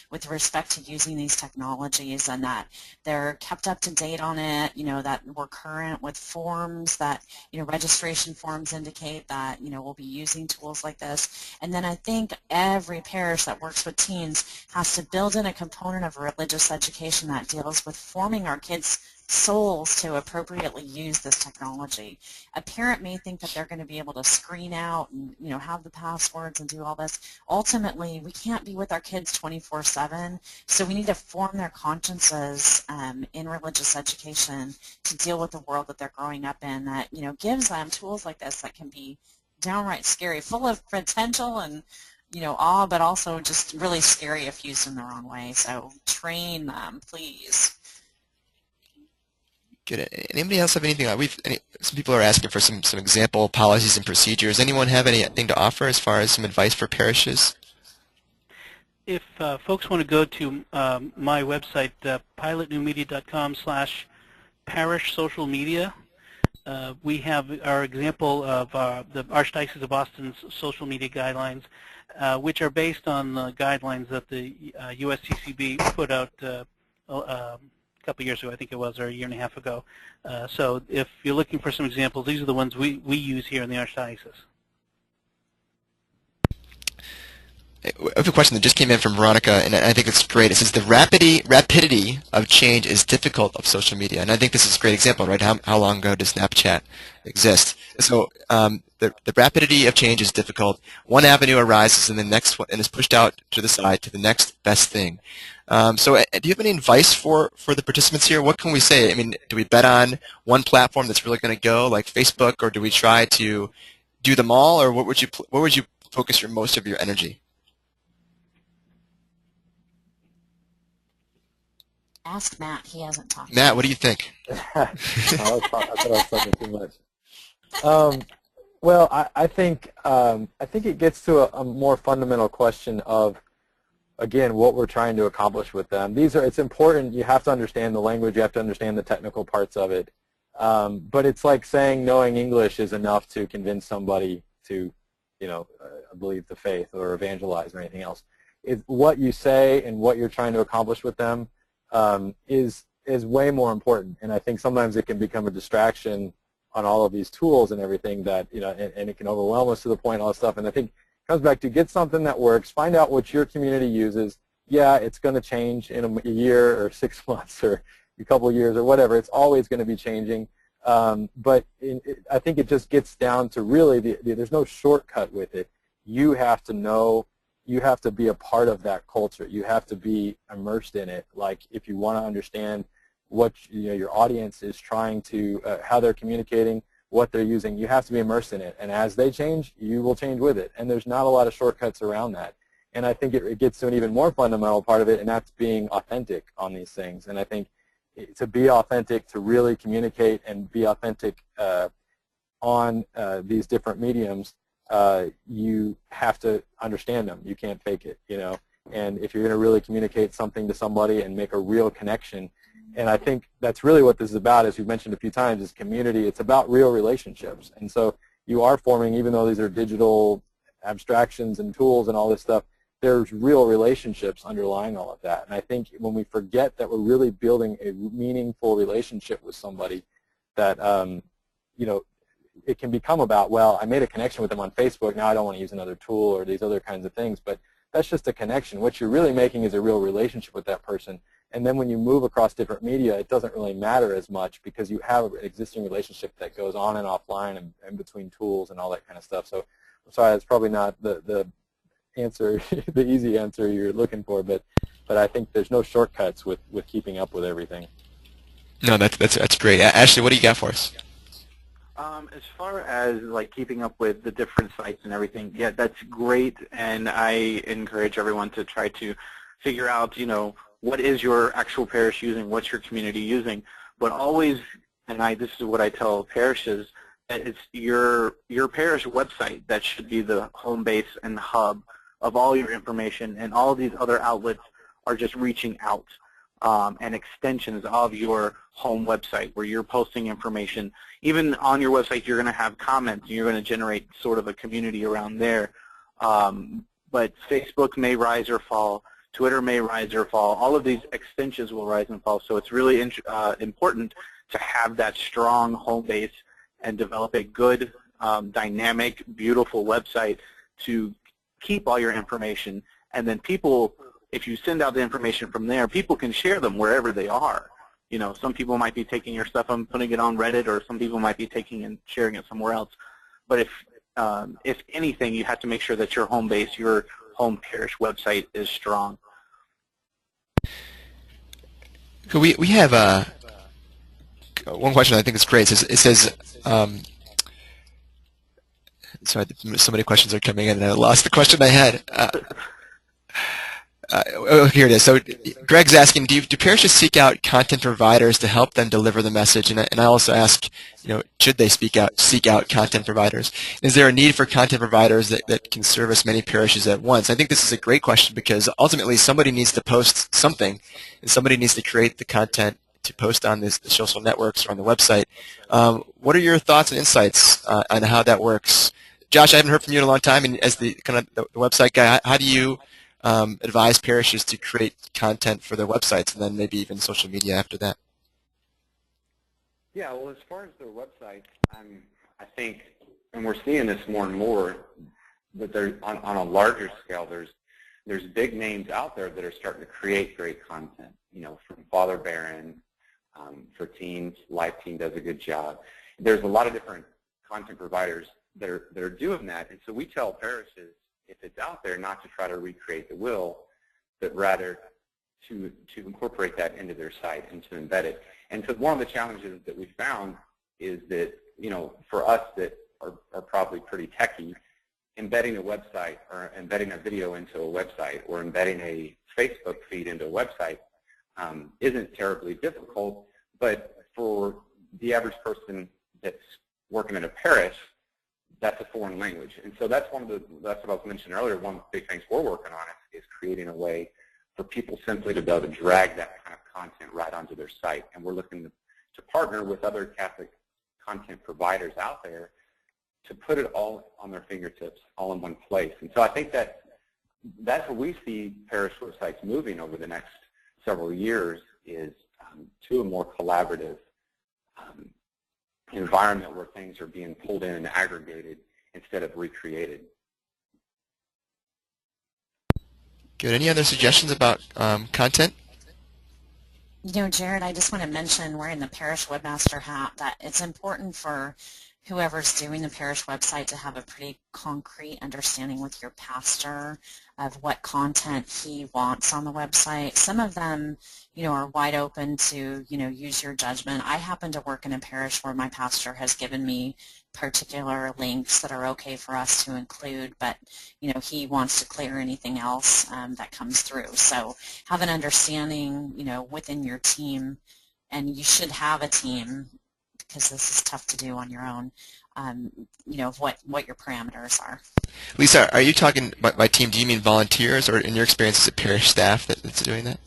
with respect to using these technologies, and that they're kept up to date on it, that we're current with forms, that, registration forms indicate that, we'll be using tools like this. And then I think every parish that works with teens has to build in a component of religious education that deals with forming our kids' souls to appropriately use this technology. A parent may think that they're going to be able to screen out and have the passwords and do all this. Ultimately, we can't be with our kids 24/7, so we need to form their consciences in religious education to deal with the world that they're growing up in that gives them tools like this that can be downright scary, full of potential and awe, but also just really scary if used in the wrong way. So train them, please. Good. Anybody else have anything? Some people are asking for some example policies and procedures. Anyone have anything to offer as far as some advice for parishes? If folks want to go to my website, pilotnewmedia.com/parish social media, we have our example of the Archdiocese of Boston's social media guidelines, which are based on the guidelines that the USCCB put out a couple years ago, I think it was, or a year and a half ago. So if you're looking for some examples, these are the ones we use here in the Archdiocese. I have a question that just came in from Veronica, and I think it's great. It says the rapidity of change is difficult of social media, and I think this is a great example, right? How long ago does Snapchat exist? So the rapidity of change is difficult. One avenue arises, and the next one and is pushed out to the side to the next best thing. So do you have any advice for the participants here? What can we say? I mean, do we bet on one platform that's really going to go, like Facebook, or do we try to do them all, or what would you focus most of your energy? Ask Matt. He hasn't talked. Matt, what do you think? I thought I was talking too much. Well, I think it gets to a more fundamental question of, again, what we're trying to accomplish with them. It's important. You have to understand the language. You have to understand the technical parts of it. But it's like saying knowing English is enough to convince somebody to, believe the faith or evangelize or anything else. What you say and what you're trying to accomplish with them is way more important. And I think sometimes it can become a distraction on all of these tools and everything that, and it can overwhelm us to the point, all this stuff. And I think it comes back to get something that works, find out what your community uses. Yeah, it's going to change in a year or 6 months or a couple of years or whatever. It's always going to be changing. But I think it just gets down to really, there's no shortcut with it. You have to know, you have to be a part of that culture. You have to be immersed in it. Like if you want to understand what your audience is trying to, how they're communicating, what they're using, you have to be immersed in it. And as they change, you will change with it. And there's not a lot of shortcuts around that. And I think it gets to an even more fundamental part of it, and that's being authentic on these things. And I think to be authentic, to really communicate and be authentic on these different mediums, you have to understand them. You can't fake it, And if you're going to really communicate something to somebody and make a real connection, and I think that's really what this is about, as we've mentioned a few times, is community. It's about real relationships. And so you are forming, even though these are digital abstractions and tools and all this stuff, there's real relationships underlying all of that. And I think when we forget that we're really building a meaningful relationship with somebody, that, it can become about, well, I made a connection with them on Facebook, now I don't want to use another tool or these other kinds of things. But that's just a connection. What you're really making is a real relationship with that person. And then when you move across different media, it doesn't really matter as much because you have an existing relationship that goes on and offline and between tools and all that kind of stuff. So I'm sorry, that's probably not the answer, the easy answer you're looking for, but I think there's no shortcuts with keeping up with everything. No, that's great. Ashley, what do you got for us? As far as like keeping up with the different sites and everything, yeah, that's great, and I encourage everyone to try to figure out, what is your actual parish using, what's your community using, but always, and this is what I tell parishes, that it's your parish website that should be the home base and hub of all your information, and all of these other outlets are just reaching out and extensions of your home website where you're posting information. Even on your website, you're going to have comments, and you're going to generate sort of a community around there. But Facebook may rise or fall. Twitter may rise or fall. All of these extensions will rise and fall. So it's really important to have that strong home base and develop a good, dynamic, beautiful website to keep all your information. And then people, if you send out the information from there, people can share them wherever they are. Some people might be taking your stuff and putting it on Reddit, or some people might be taking and sharing it somewhere else. But if anything, you have to make sure that your home base, your home parish website is strong. We have one question I think is great. It says sorry, so many questions are coming in, and I lost the question I had. Here it is. So Greg's asking, do parishes seek out content providers to help them deliver the message? And I also ask, should they seek out content providers? Is there a need for content providers that can service many parishes at once? I think this is a great question, because ultimately somebody needs to post something, and somebody needs to create the content to post on the social networks or on the website. What are your thoughts and insights on how that works? Josh, I haven't heard from you in a long time, and as the website guy, how do you advise parishes to create content for their websites, and then maybe even social media after that? Yeah, well, as far as their websites, I think, and we're seeing this more and more, but on a larger scale, there's big names out there that are starting to create great content. From Father Barron for teens, Life Team does a good job. There's a lot of different content providers that are doing that, and so we tell parishes, if it's out there, not to try to recreate the wheel, but rather to incorporate that into their site and to embed it. And so one of the challenges that we found is that, for us that are probably pretty techy, embedding a website or embedding a video into a website or embedding a Facebook feed into a website isn't terribly difficult, but for the average person that's working in a parish, that's a foreign language. And so that's what I was mentioning earlier. One of the big things we're working on is creating a way for people simply to be able to drag that kind of content right onto their site. And we're looking to partner with other Catholic content providers out there to put it all on their fingertips, all in one place. And so I think that's where we see parish websites moving over the next several years, is to a more collaborative environment where things are being pulled in and aggregated instead of recreated. Good. Any other suggestions about content? Jared, I just want to mention, wearing the parish webmaster hat, that it's important for whoever's doing the parish website to have a pretty concrete understanding with your pastor of what content he wants on the website. Some of them, are wide open to, use your judgment. I happen to work in a parish where my pastor has given me particular links that are okay for us to include, but, he wants to clear anything else that comes through. So have an understanding, within your team, and you should have a team, because this is tough to do on your own, of what your parameters are. Lisa, are you talking by team, do you mean volunteers, or in your experience is it parish staff that's doing that?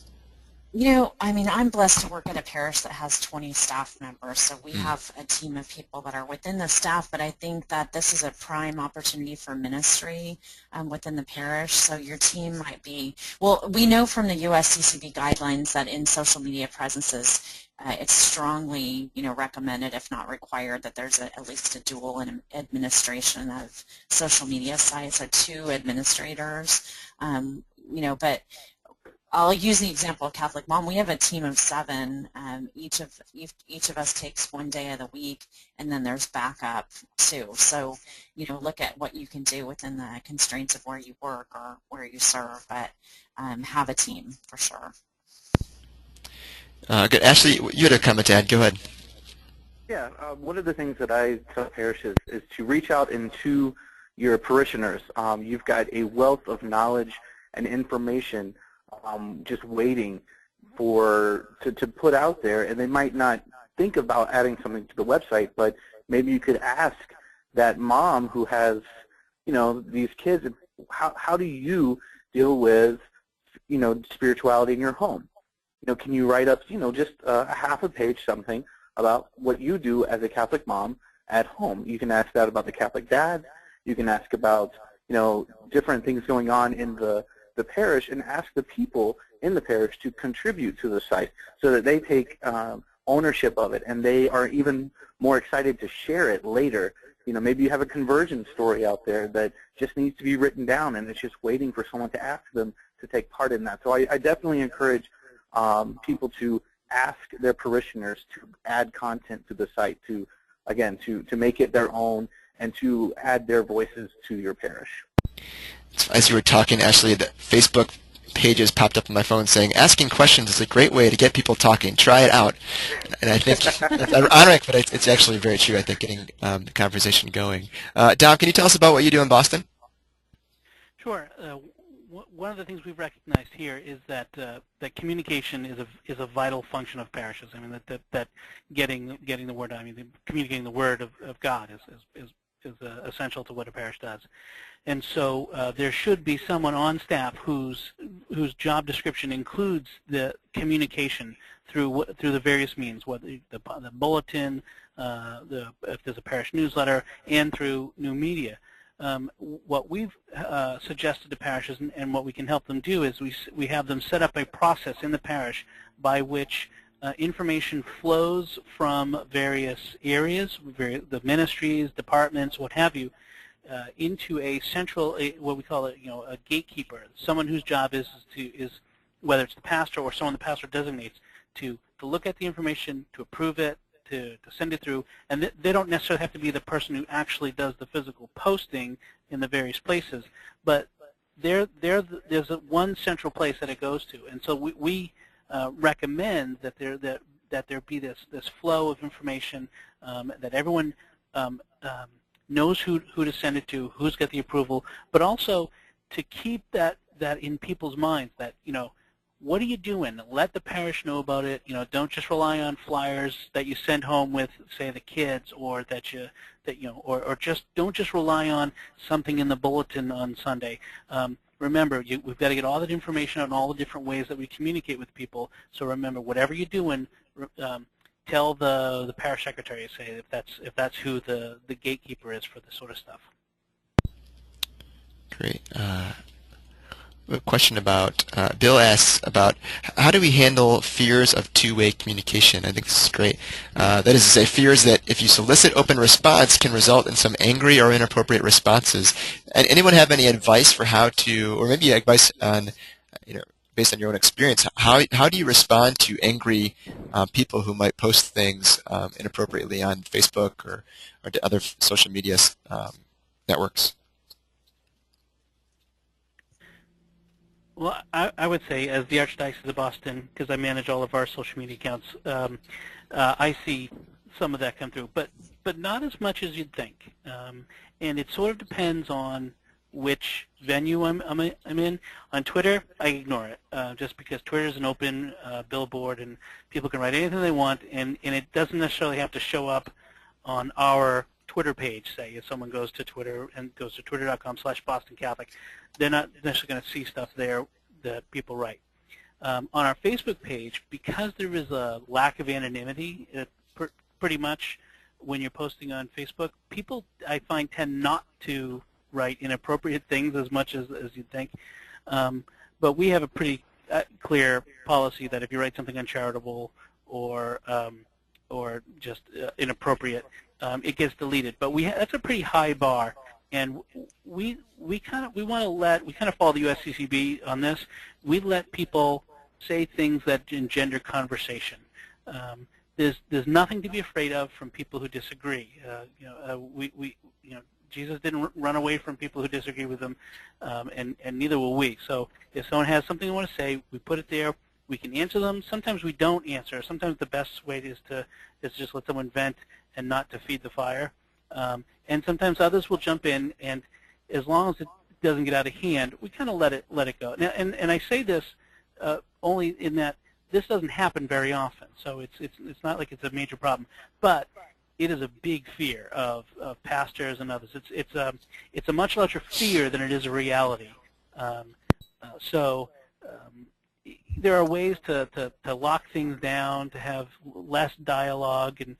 I'm blessed to work at a parish that has 20 staff members, so we have a team of people that are within the staff, but I think that this is a prime opportunity for ministry within the parish, so your team might be, well, we know from the USCCB guidelines that in social media presences, it's strongly, recommended, if not required, that there's at least a dual administration of social media sites, so 2 administrators, but I'll use the example of Catholic Mom. We have a team of 7. Each of us takes one day of the week, and then there's backup too. So, look at what you can do within the constraints of where you work or where you serve, but have a team for sure. Good. Ashley, you had a comment to add. Go ahead. Yeah, one of the things that I tell parishes is to reach out into your parishioners. You've got a wealth of knowledge and information just waiting to put out there, and they might not think about adding something to the website, but maybe you could ask that mom who has, these kids, how do you deal with, spirituality in your home? Can you write up, just a half a page something about what you do as a Catholic mom at home? You can ask that about the Catholic dad. You can ask about, different things going on in the parish, and ask the people in the parish to contribute to the site so that they take ownership of it, and they are even more excited to share it later. Maybe you have a conversion story out there that just needs to be written down, and it's just waiting for someone to ask them to take part in that. So I definitely encourage people to ask their parishioners to add content to the site, to, again, to make it their own and to add their voices to your parish. As you were talking, Ashley, the Facebook pages popped up on my phone saying, asking questions is a great way to get people talking. Try it out. And I think that's ironic, but it's actually very true, I think, getting the conversation going. Dom, can you tell us about what you do in Boston? Sure. One of the things we've recognized here is that that communication is a vital function of parishes. I mean, that getting the word out, I mean, communicating the word of God is essential to what a parish does. And so there should be someone on staff whose job description includes the communication through the various means, whether the bulletin, if there's a parish newsletter, and through new media. What we've suggested to parishes and what we can help them do is we have them set up a process in the parish by which information flows from various areas, the ministries, departments, what have you, into a central, what we call a gatekeeper, someone whose job is whether it's the pastor or someone the pastor designates to look at the information, to approve it, to send it through, and they don't necessarily have to be the person who actually does the physical posting in the various places, but there's one central place that it goes to, and so we recommend that there be this flow of information, that everyone knows who to send it to, who's got the approval, but also to keep that in people's minds that, what are you doing? Let the parish know about it. Don't just rely on flyers that you send home with, say, the kids, or or just don't just rely on something in the bulletin on Sunday. Remember, we've got to get all that information out in all the different ways that we communicate with people. So remember, whatever you're doing, tell the parish secretary, say, if that's who the gatekeeper is for this sort of stuff. Great. A question about, Bill asks about how do we handle fears of two-way communication? I think this is great. That is to say, fears that if you solicit open response can result in some angry or inappropriate responses. And anyone have any advice for how to, or maybe advice on, based on your own experience, how do you respond to angry people who might post things inappropriately on Facebook or to other social media networks? Well, I would say, as the Archdiocese of Boston, because I manage all of our social media accounts, I see some of that come through, but not as much as you'd think. And it sort of depends on which venue I'm in. On Twitter, I ignore it, just because Twitter is an open billboard, and people can write anything they want, and it doesn't necessarily have to show up on our Twitter page. Say, if someone goes to Twitter and goes to twitter.com/BostonCatholic, they're not necessarily going to see stuff there that people write. On our Facebook page, because there is a lack of anonymity, pretty much when you're posting on Facebook, people, I find, tend not to write inappropriate things as much as you'd think. But we have a pretty clear policy that if you write something uncharitable or just inappropriate, it gets deleted. But that's a pretty high bar, and we kind of follow the USCCB on this. We let people say things that engender conversation. There's nothing to be afraid of from people who disagree. Jesus didn't run away from people who disagree with him, and neither will we. So if someone has something they want to say, we put it there. We can answer them. Sometimes we don't answer. Sometimes the best way is to just let someone vent and not to feed the fire. And sometimes others will jump in, and as long as it doesn't get out of hand, we kind of let it go. Now, and I say this only in that this doesn't happen very often, so it's not like it's a major problem, but it is a big fear of pastors and others. It's a much larger fear than it is a reality. There are ways to lock things down, to have less dialogue, and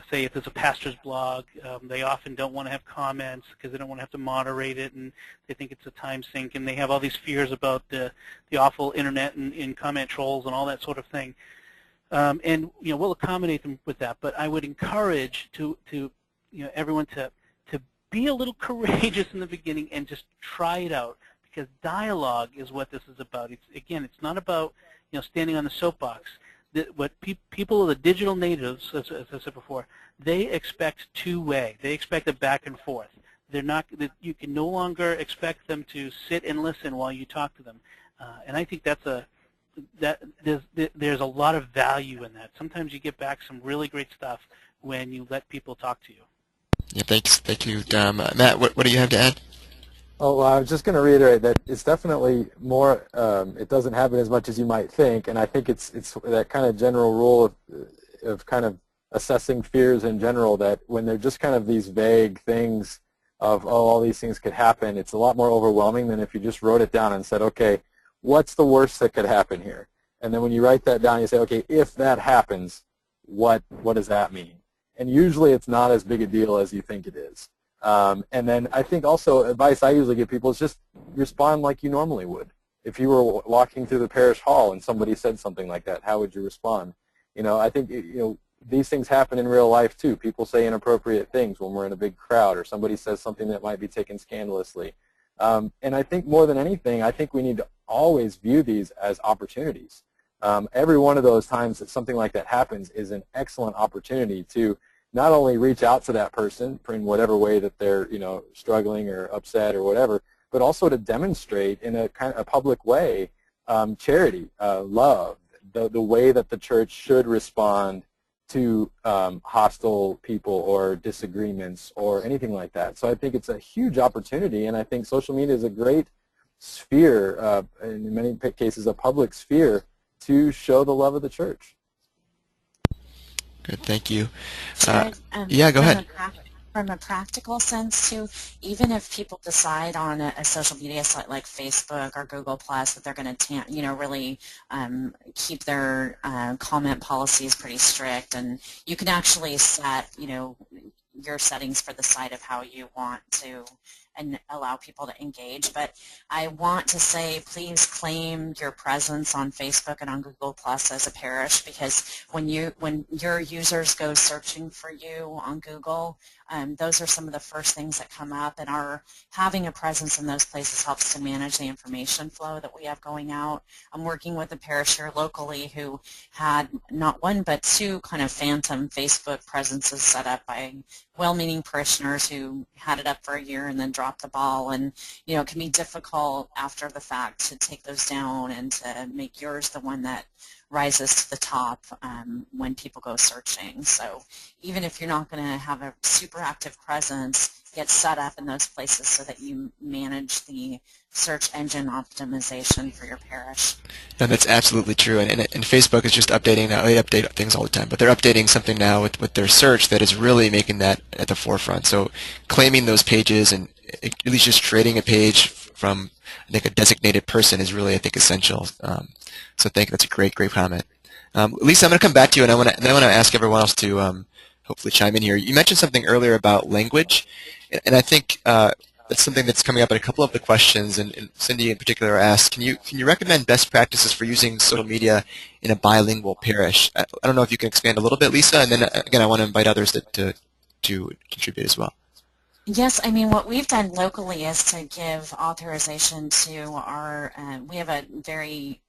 say if there's a pastor's blog, they often don't want to have comments because they don't want to have to moderate it, and they think it's a time sink, and they have all these fears about the awful internet and comment trolls and all that sort of thing. And we'll accommodate them with that, but I would encourage everyone to be a little courageous in the beginning and just try it out, because dialogue is what this is about. It's not about standing on the soapbox. people, the digital natives, as I said before, they expect two-way. They expect a back and forth. They're not. You can no longer expect them to sit and listen while you talk to them, and I think there's a lot of value in that. Sometimes you get back some really great stuff when you let people talk to you. Yeah, thank you, Dom. Matt, what do you have to add? Oh, well, I was just going to reiterate that it's definitely more, it doesn't happen as much as you might think, and I think it's that kind of general rule of kind of assessing fears in general, that when they're just kind of these vague things of, oh, all these things could happen, it's a lot more overwhelming than if you just wrote it down and said, okay, what's the worst that could happen here? And then when you write that down, you say, okay, if that happens, what does that mean? And usually it's not as big a deal as you think it is. And then I think also advice I usually give people is just respond like you normally would. If you were walking through the parish hall and somebody said something like that, how would you respond? You know, I think, you know, these things happen in real life too. People say inappropriate things when we're in a big crowd, or somebody says something that might be taken scandalously. And I think more than anything, I think we need to always view these as opportunities. Every one of those times that something like that happens is an excellent opportunity to not only reach out to that person in whatever way that they're, you know, struggling or upset or whatever, but also to demonstrate in a kind of a public way charity, love, the way that the church should respond to hostile people or disagreements or anything like that. So I think it's a huge opportunity, and I think social media is a great sphere, in many cases a public sphere, to show the love of the church. Good, thank you. Yeah, go ahead. From a practical sense too, even if people decide on a social media site like Facebook or Google Plus that they're going to, you know, really keep their comment policies pretty strict, and you can actually set, you know, your settings for the site of how you want to and allow people to engage. But I want to say, please claim your presence on Facebook and on Google Plus as a parish, because when your users go searching for you on Google, those are some of the first things that come up, and having a presence in those places helps to manage the information flow that we have going out. I'm working with a parish here locally who had not one but two kind of phantom Facebook presences set up by well-meaning parishioners who had it up for a year and then dropped the ball, and you know, it can be difficult after the fact to take those down and to make yours the one that rises to the top when people go searching. So even if you're not going to have a super active presence, get set up in those places so that you manage the search engine optimization for your parish. No, that's absolutely true. And Facebook is just updating now. They update things all the time, but they're updating something now with their search that is really making that at the forefront. So claiming those pages and at least just creating a page from, I think, a designated person is really, I think, essential. So thank you. That's a great comment. Lisa, I'm going to come back to you, and I want to ask everyone else to hopefully chime in here. You mentioned something earlier about language, and I think that's something that's coming up in a couple of the questions, and Cindy in particular asked, can you recommend best practices for using social media in a bilingual parish? I don't know if you can expand a little bit, Lisa, and then again, I want to invite others to contribute as well. Yes, I mean, what we've done locally is to give authorization to our, we have a very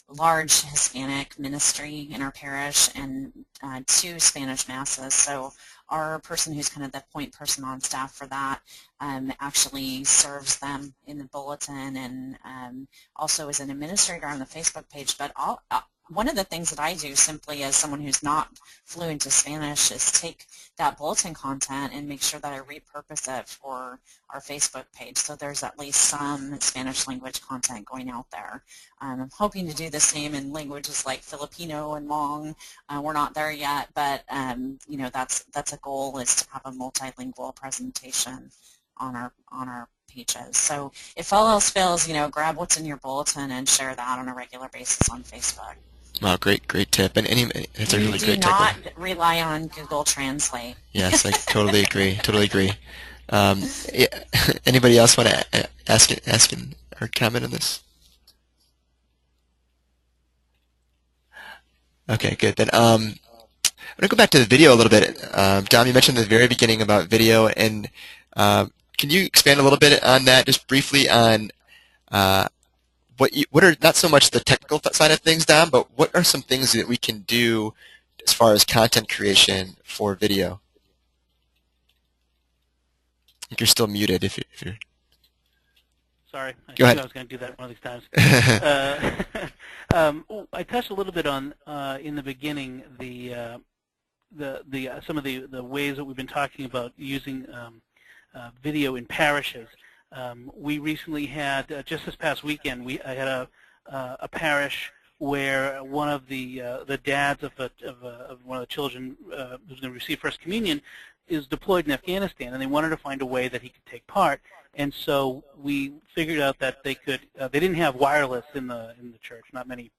large Hispanic ministry in our parish and 2 Spanish masses. So our person who's kind of the point person on staff for that actually serves them in the bulletin, and also is an administrator on the Facebook page. But one of the things that I do simply as someone who's not fluent in Spanish is take that bulletin content and make sure that I repurpose it for our Facebook page, so there's at least some Spanish language content going out there. I'm hoping to do the same in languages like Filipino and Hmong. We're not there yet, but you know, that's a goal, is to have a multilingual presentation on our pages. So if all else fails, you know, grab what's in your bulletin and share that on a regular basis on Facebook. Wow, great tip. And that's a really great tip. Do not rely on Google Translate. Yes, I totally agree. Yeah, anybody else want to ask or comment on this? Okay, good. Then I'm going to go back to the video a little bit. Dom, you mentioned at the very beginning about video, and can you expand a little bit on that, just briefly, on what are not so much the technical side of things, Dom, but what are some things that we can do as far as content creation for video? I think you're still muted if you're. Sorry, I Go knew ahead. I was going to do that one of these times. I touched a little bit on in the beginning some of the ways that we've been talking about using video in parishes. We recently had just this past weekend I had a parish where one of the dads of one of the children who's going to receive First Communion is deployed in Afghanistan, and they wanted to find a way that he could take part. And so we figured out that they could. They didn't have wireless in the church. Not many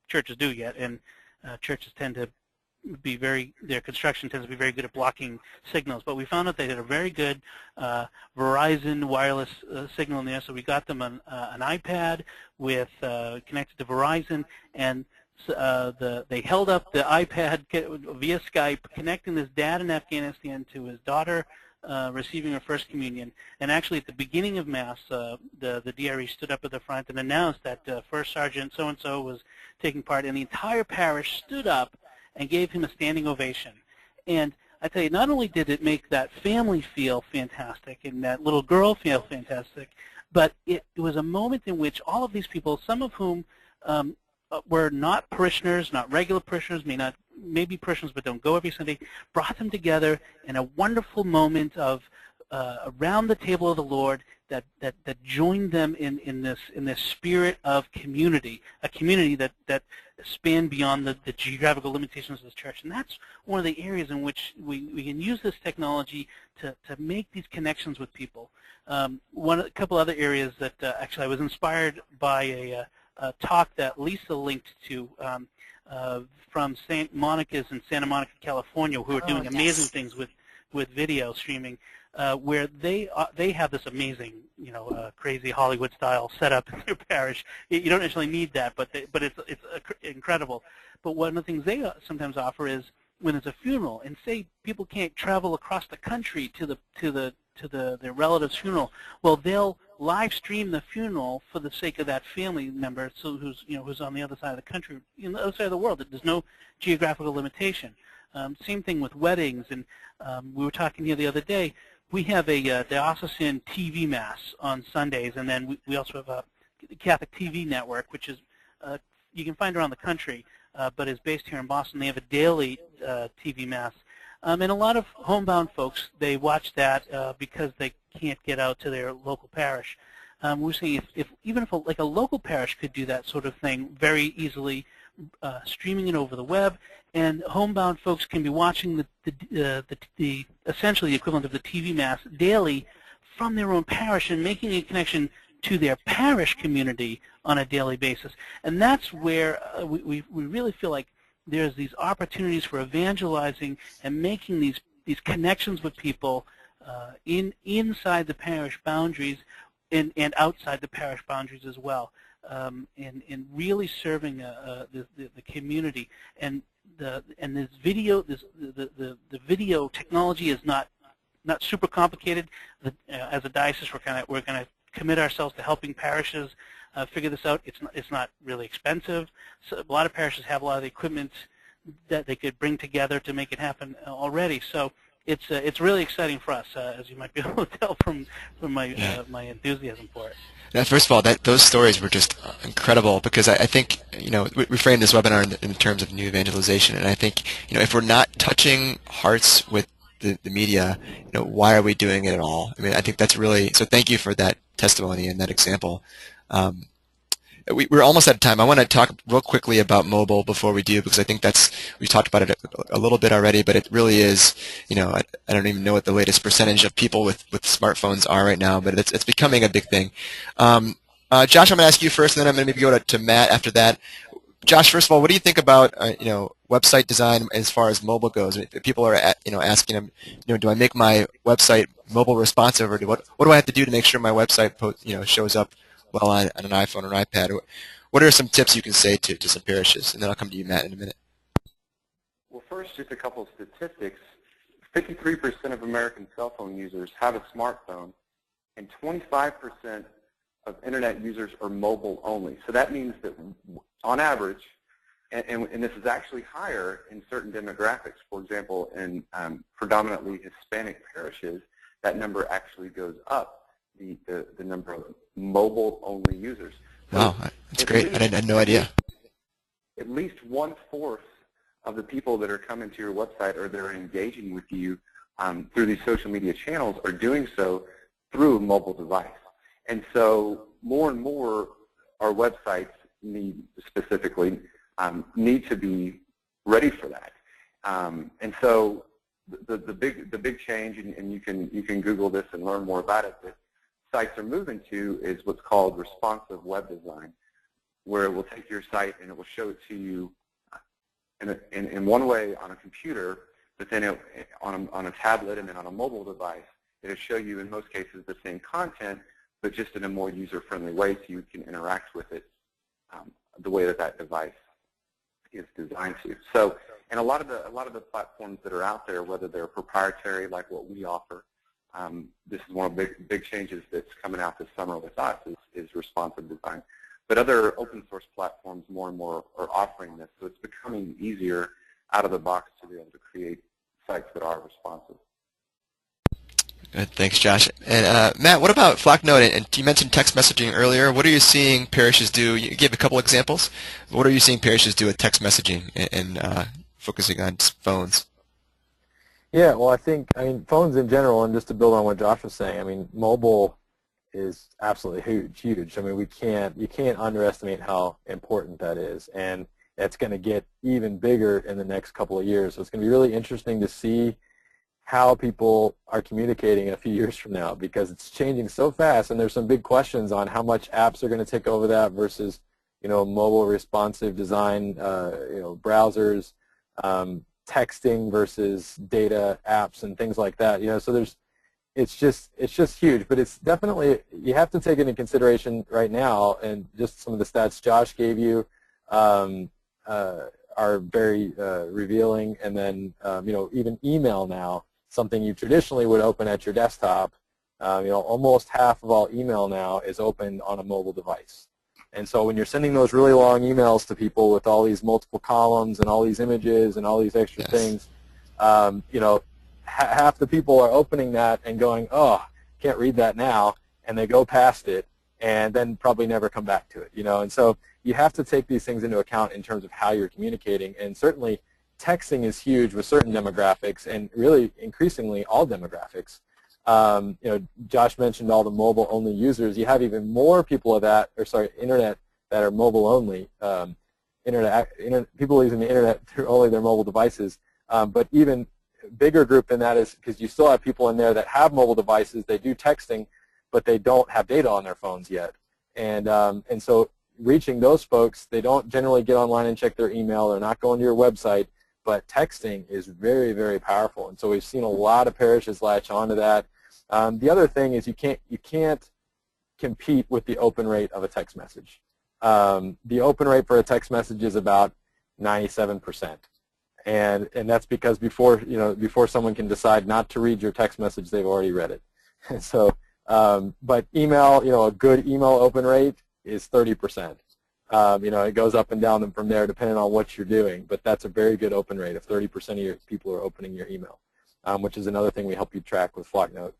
churches do yet, and churches tend to be their construction tends to be very good at blocking signals. But we found out they had a very good Verizon wireless signal in there, so we got them an iPad with connected to Verizon, and they held up the iPad via Skype, connecting this dad in Afghanistan to his daughter receiving her First Communion. And actually, at the beginning of Mass, the DRE stood up at the front and announced that First Sergeant so-and-so was taking part, and the entire parish stood up and gave him a standing ovation. And I tell you, not only did it make that family feel fantastic and that little girl feel fantastic, but it was a moment in which all of these people, some of whom were not parishioners, not regular parishioners, may be parishioners but don't go every Sunday, brought them together in a wonderful moment of around the table of the Lord that joined them in this spirit of community, a community that spanned beyond the geographical limitations of the church. And that's one of the areas in which we can use this technology to make these connections with people. A couple other areas that actually I was inspired by a talk that Lisa linked to from St. Monica's in Santa Monica, California, who are doing amazing things with video streaming, where they have this amazing, crazy Hollywood-style setup in their parish. You don't actually need that, but it's incredible. But one of the things they sometimes offer is when it's a funeral, and say people can't travel across the country to their relative's funeral, well, they'll live stream the funeral for the sake of that family member, so who's on the other side of the country, on the other side of the world. There's no geographical limitation. Same thing with weddings, and we were talking here the other day. We have a diocesan TV Mass on Sundays, and then we also have a Catholic TV network, which is you can find around the country, but is based here in Boston. They have a daily TV Mass. And a lot of homebound folks, they watch that because they can't get out to their local parish. We're saying even if a local parish could do that sort of thing very easily, streaming it over the web, and homebound folks can be watching the essentially the equivalent of the TV Mass daily from their own parish and making a connection to their parish community on a daily basis. And that's where we really feel like there's these opportunities for evangelizing and making these connections with people inside the parish boundaries and outside the parish boundaries as well, and really serving the community. And this video, the video technology is not super complicated. As a diocese, we're going to commit ourselves to helping parishes figure this out. It's not really expensive. So a lot of parishes have a lot of the equipment that they could bring together to make it happen already. So it's really exciting for us, as you might be able to tell from my my enthusiasm for it. Now, first of all, those stories were just incredible, because I think we framed this webinar in terms of new evangelization, and I think if we're not touching hearts with the media, why are we doing it at all? I mean, I think that's really so. Thank you for that testimony and that example. We're almost out of time. I want to talk real quickly about mobile before we do, because I think we talked about it a little bit already, but it really is, I don't even know what the latest percentage of people with smartphones are right now, but it's becoming a big thing. Josh, I'm going to ask you first, and then I'm going to maybe go to Matt after that. Josh, first of all, what do you think about website design as far as mobile goes? If people are asking them, do I make my website mobile responsive, or what do I have to do to make sure my website shows up well on an iPhone or an iPad? What are some tips you can say to some parishes? And then I'll come to you, Matt, in a minute. Well, first, just a couple of statistics. 53% of American cell phone users have a smartphone, and 25% internet users are mobile only. So that means that on average, and this is actually higher in certain demographics, for example, in predominantly Hispanic parishes, that number actually goes up, the number of mobile-only users. So wow, that's great. I had no idea. At least 1/4 of the people that are coming to your website or that are engaging with you through these social media channels are doing so through a mobile device. And so more and more our websites need to be ready for that. And so the big change, and you can Google this and learn more about it, that sites are moving to is what's called responsive web design, where it will take your site and it will show it to you in one way on a computer, but then on a tablet and then on a mobile device, it'll show you in most cases the same content, but just in a more user-friendly way, so you can interact with it the way that device is designed to. So, and a lot of the platforms that are out there, whether they're proprietary like what we offer, this is one of the big changes that's coming out this summer with us is responsive design. But other open source platforms more and more are offering this, so it's becoming easier out of the box to be able to create sites that are responsive. Good, thanks, Josh. And Matt, what about Flocknote? And you mentioned text messaging earlier. What are you seeing parishes do? You gave a couple examples. What are you seeing parishes do with text messaging and focusing on phones? Yeah, well, I mean, phones in general, and just to build on what Josh was saying, I mean, mobile is absolutely huge. I mean, you can't underestimate how important that is, and it's going to get even bigger in the next couple of years. So it's going to be really interesting to see how people are communicating in a few years from now, because it's changing so fast, and there's some big questions on how much apps are going to take over that versus, mobile responsive design, browsers, texting versus data apps and things like that. So it's just huge, but it's definitely, you have to take into consideration right now, and just some of the stats Josh gave you are very revealing, and then even email now, something you traditionally would open at your desktop, almost half of all email now is opened on a mobile device. And so when you're sending those really long emails to people with all these multiple columns and all these images and all these extra things, half the people are opening that and going, oh, can't read that now, and they go past it and then probably never come back to it. And so you have to take these things into account in terms of how you're communicating, and certainly texting is huge with certain demographics, and really increasingly all demographics. Josh mentioned all the mobile-only users. You have even more people of that, internet that are mobile-only. People using the internet through only their mobile devices. But even bigger group than that is because you still have people in there that have mobile devices. They do texting, but they don't have data on their phones yet. And so reaching those folks, they don't generally get online and check their email. They're not going to your website. But texting is very, very powerful, and so we've seen a lot of parishes latch onto that. The other thing is you can't compete with the open rate of a text message. The open rate for a text message is about 97%, and that's because before someone can decide not to read your text message, they've already read it. And so, but email, a good email open rate is 30%. It goes up and down from there depending on what you're doing, but that's a very good open rate if 30% of your people are opening your email, which is another thing we help you track with Flocknote.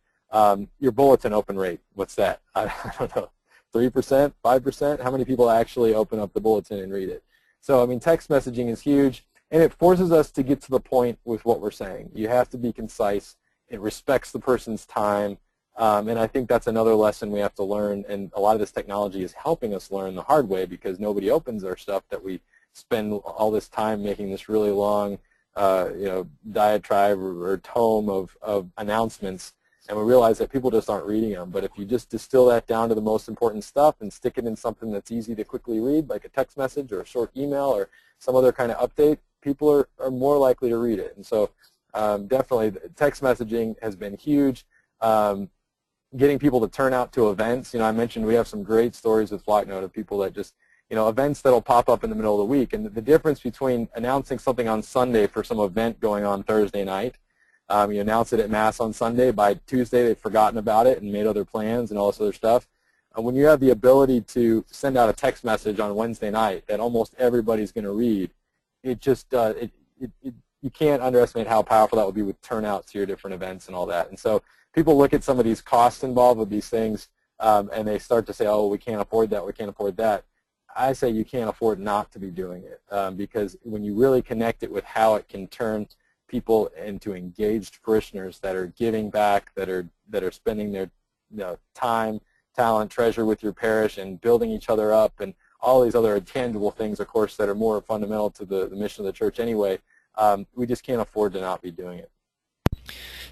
Your bulletin open rate, what's that? I don't know, 3%, 5%? How many people actually open up the bulletin and read it? So, I mean, text messaging is huge, and it forces us to get to the point with what we're saying. You have to be concise. It respects the person's time. And I think that's another lesson we have to learn, and a lot of this technology is helping us learn the hard way because nobody opens our stuff that we spend all this time making this really long, diatribe or tome of announcements, and we realize that people just aren't reading them. But if you just distill that down to the most important stuff and stick it in something that's easy to quickly read, like a text message or a short email or some other kind of update, people are more likely to read it. And so definitely text messaging has been huge. Getting people to turn out to events. I mentioned we have some great stories with Flocknote of people that just, events that will pop up in the middle of the week. And the difference between announcing something on Sunday for some event going on Thursday night, you announce it at Mass on Sunday, by Tuesday they've forgotten about it and made other plans and all this other stuff, when you have the ability to send out a text message on Wednesday night that almost everybody's going to read, it just you can't underestimate how powerful that would be with turnout to your different events and all that. And so people look at some of these costs involved with these things, and they start to say, oh, we can't afford that, we can't afford that. I say you can't afford not to be doing it, because when you really connect it with how it can turn people into engaged parishioners that are giving back, that are spending their time, talent, treasure with your parish and building each other up, and all these other tangible things, of course, that are more fundamental to the mission of the church anyway, we just can't afford to not be doing it.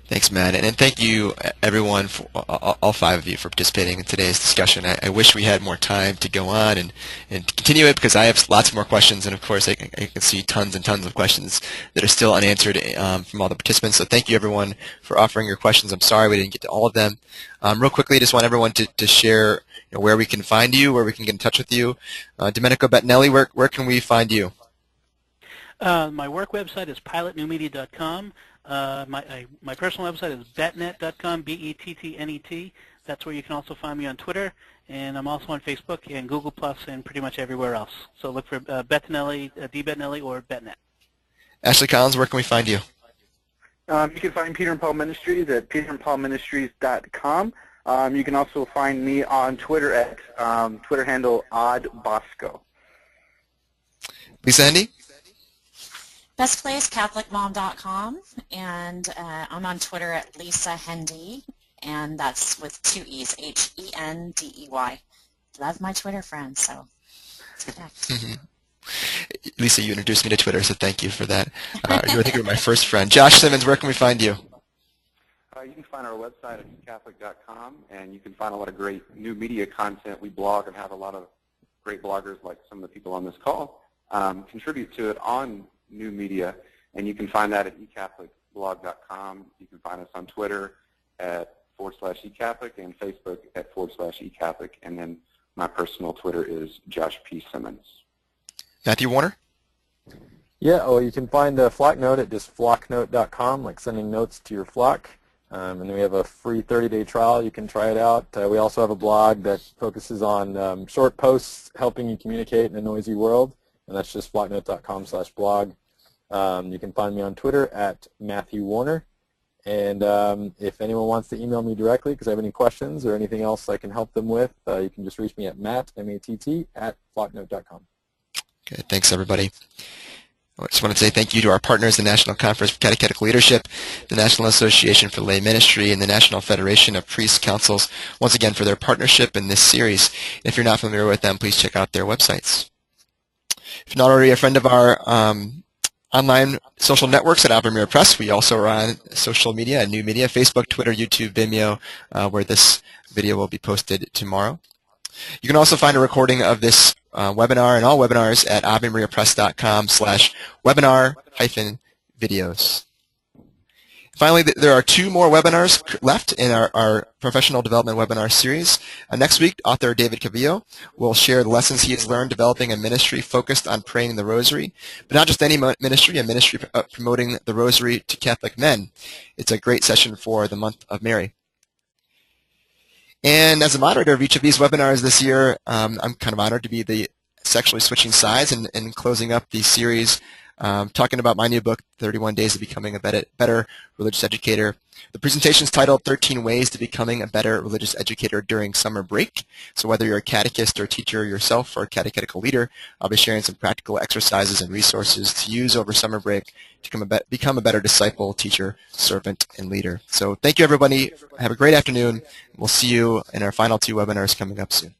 Thanks, Matt, and thank you, everyone, for, all five of you, for participating in today's discussion. I wish we had more time to go on and continue it, because I have lots more questions, and of course I can see tons and tons of questions that are still unanswered from all the participants. So thank you, everyone, for offering your questions. I'm sorry we didn't get to all of them. Real quickly, I just want everyone to share where we can find you, where we can get in touch with you. Domenico Bettinelli, where can we find you? My work website is pilotnewmedia.com. My personal website is betnet.com, B-E-T-T-N-E-T. That's where you can also find me on Twitter, and I'm also on Facebook and Google Plus and pretty much everywhere else. So look for Bettinelli, D. Bettinelli, or Betnet. Ashley Collins, where can we find you? You can find Peter and Paul Ministries at peterandpaulministries.com. You can also find me on Twitter at Twitter handle oddbosco. Lisa Hendey? Best place, CatholicMom.com, and I'm on Twitter at Lisa Hendey, and that's with two E's, H-E-N-D-E-Y. Love my Twitter friends, so let's connect. Lisa, you introduced me to Twitter, so thank you for that. I think you're my first friend. Josh Simmons, where can we find you? You can find our website at eCatholic.com, and you can find a lot of great new media content. We blog and have a lot of great bloggers, like some of the people on this call, contribute to it on new media, and you can find that at eCatholicblog.com. You can find us on Twitter at /eCatholic and Facebook at /eCatholic, and then my personal Twitter is Josh P. Simmons. Matthew Warner? Yeah, well, you can find Flocknote at just flocknote.com, like sending notes to your flock. And then we have a free 30-day trial. You can try it out. We also have a blog that focuses on short posts helping you communicate in a noisy world, and that's just flocknote.com/blog. You can find me on Twitter at Matthew Warner. And if anyone wants to email me directly because I have any questions or anything else I can help them with, you can just reach me at matt, M-A-T-T, at flocknote.com. Okay, thanks, everybody. I just want to say thank you to our partners, the National Conference for Catechetical Leadership, the National Association for Lay Ministry, and the National Federation of Priests Councils, once again for their partnership in this series. If you're not familiar with them, please check out their websites. If you're not already a friend of our online social networks at Ave Maria Press, we also are on social media and new media, Facebook, Twitter, YouTube, Vimeo, where this video will be posted tomorrow. You can also find a recording of this webinar and all webinars at avemariapress.com/webinar-videos. Finally, there are 2 more webinars left in our professional development webinar series. Next week, author David Cavillo will share the lessons he has learned developing a ministry focused on praying the rosary, but not just any ministry, a ministry promoting the rosary to Catholic men. It's a great session for the month of Mary. And as a moderator of each of these webinars this year, I'm kind of honored to be the sexually switching sides and closing up the series talking about my new book, 31 Days of Becoming a Better Religious Educator. The presentation is titled 13 Ways to Becoming a Better Religious Educator During Summer Break. So whether you're a catechist or a teacher yourself or a catechetical leader, I'll be sharing some practical exercises and resources to use over summer break to become a better disciple, teacher, servant, and leader. So thank you, everybody. Have a great afternoon. We'll see you in our final 2 webinars coming up soon.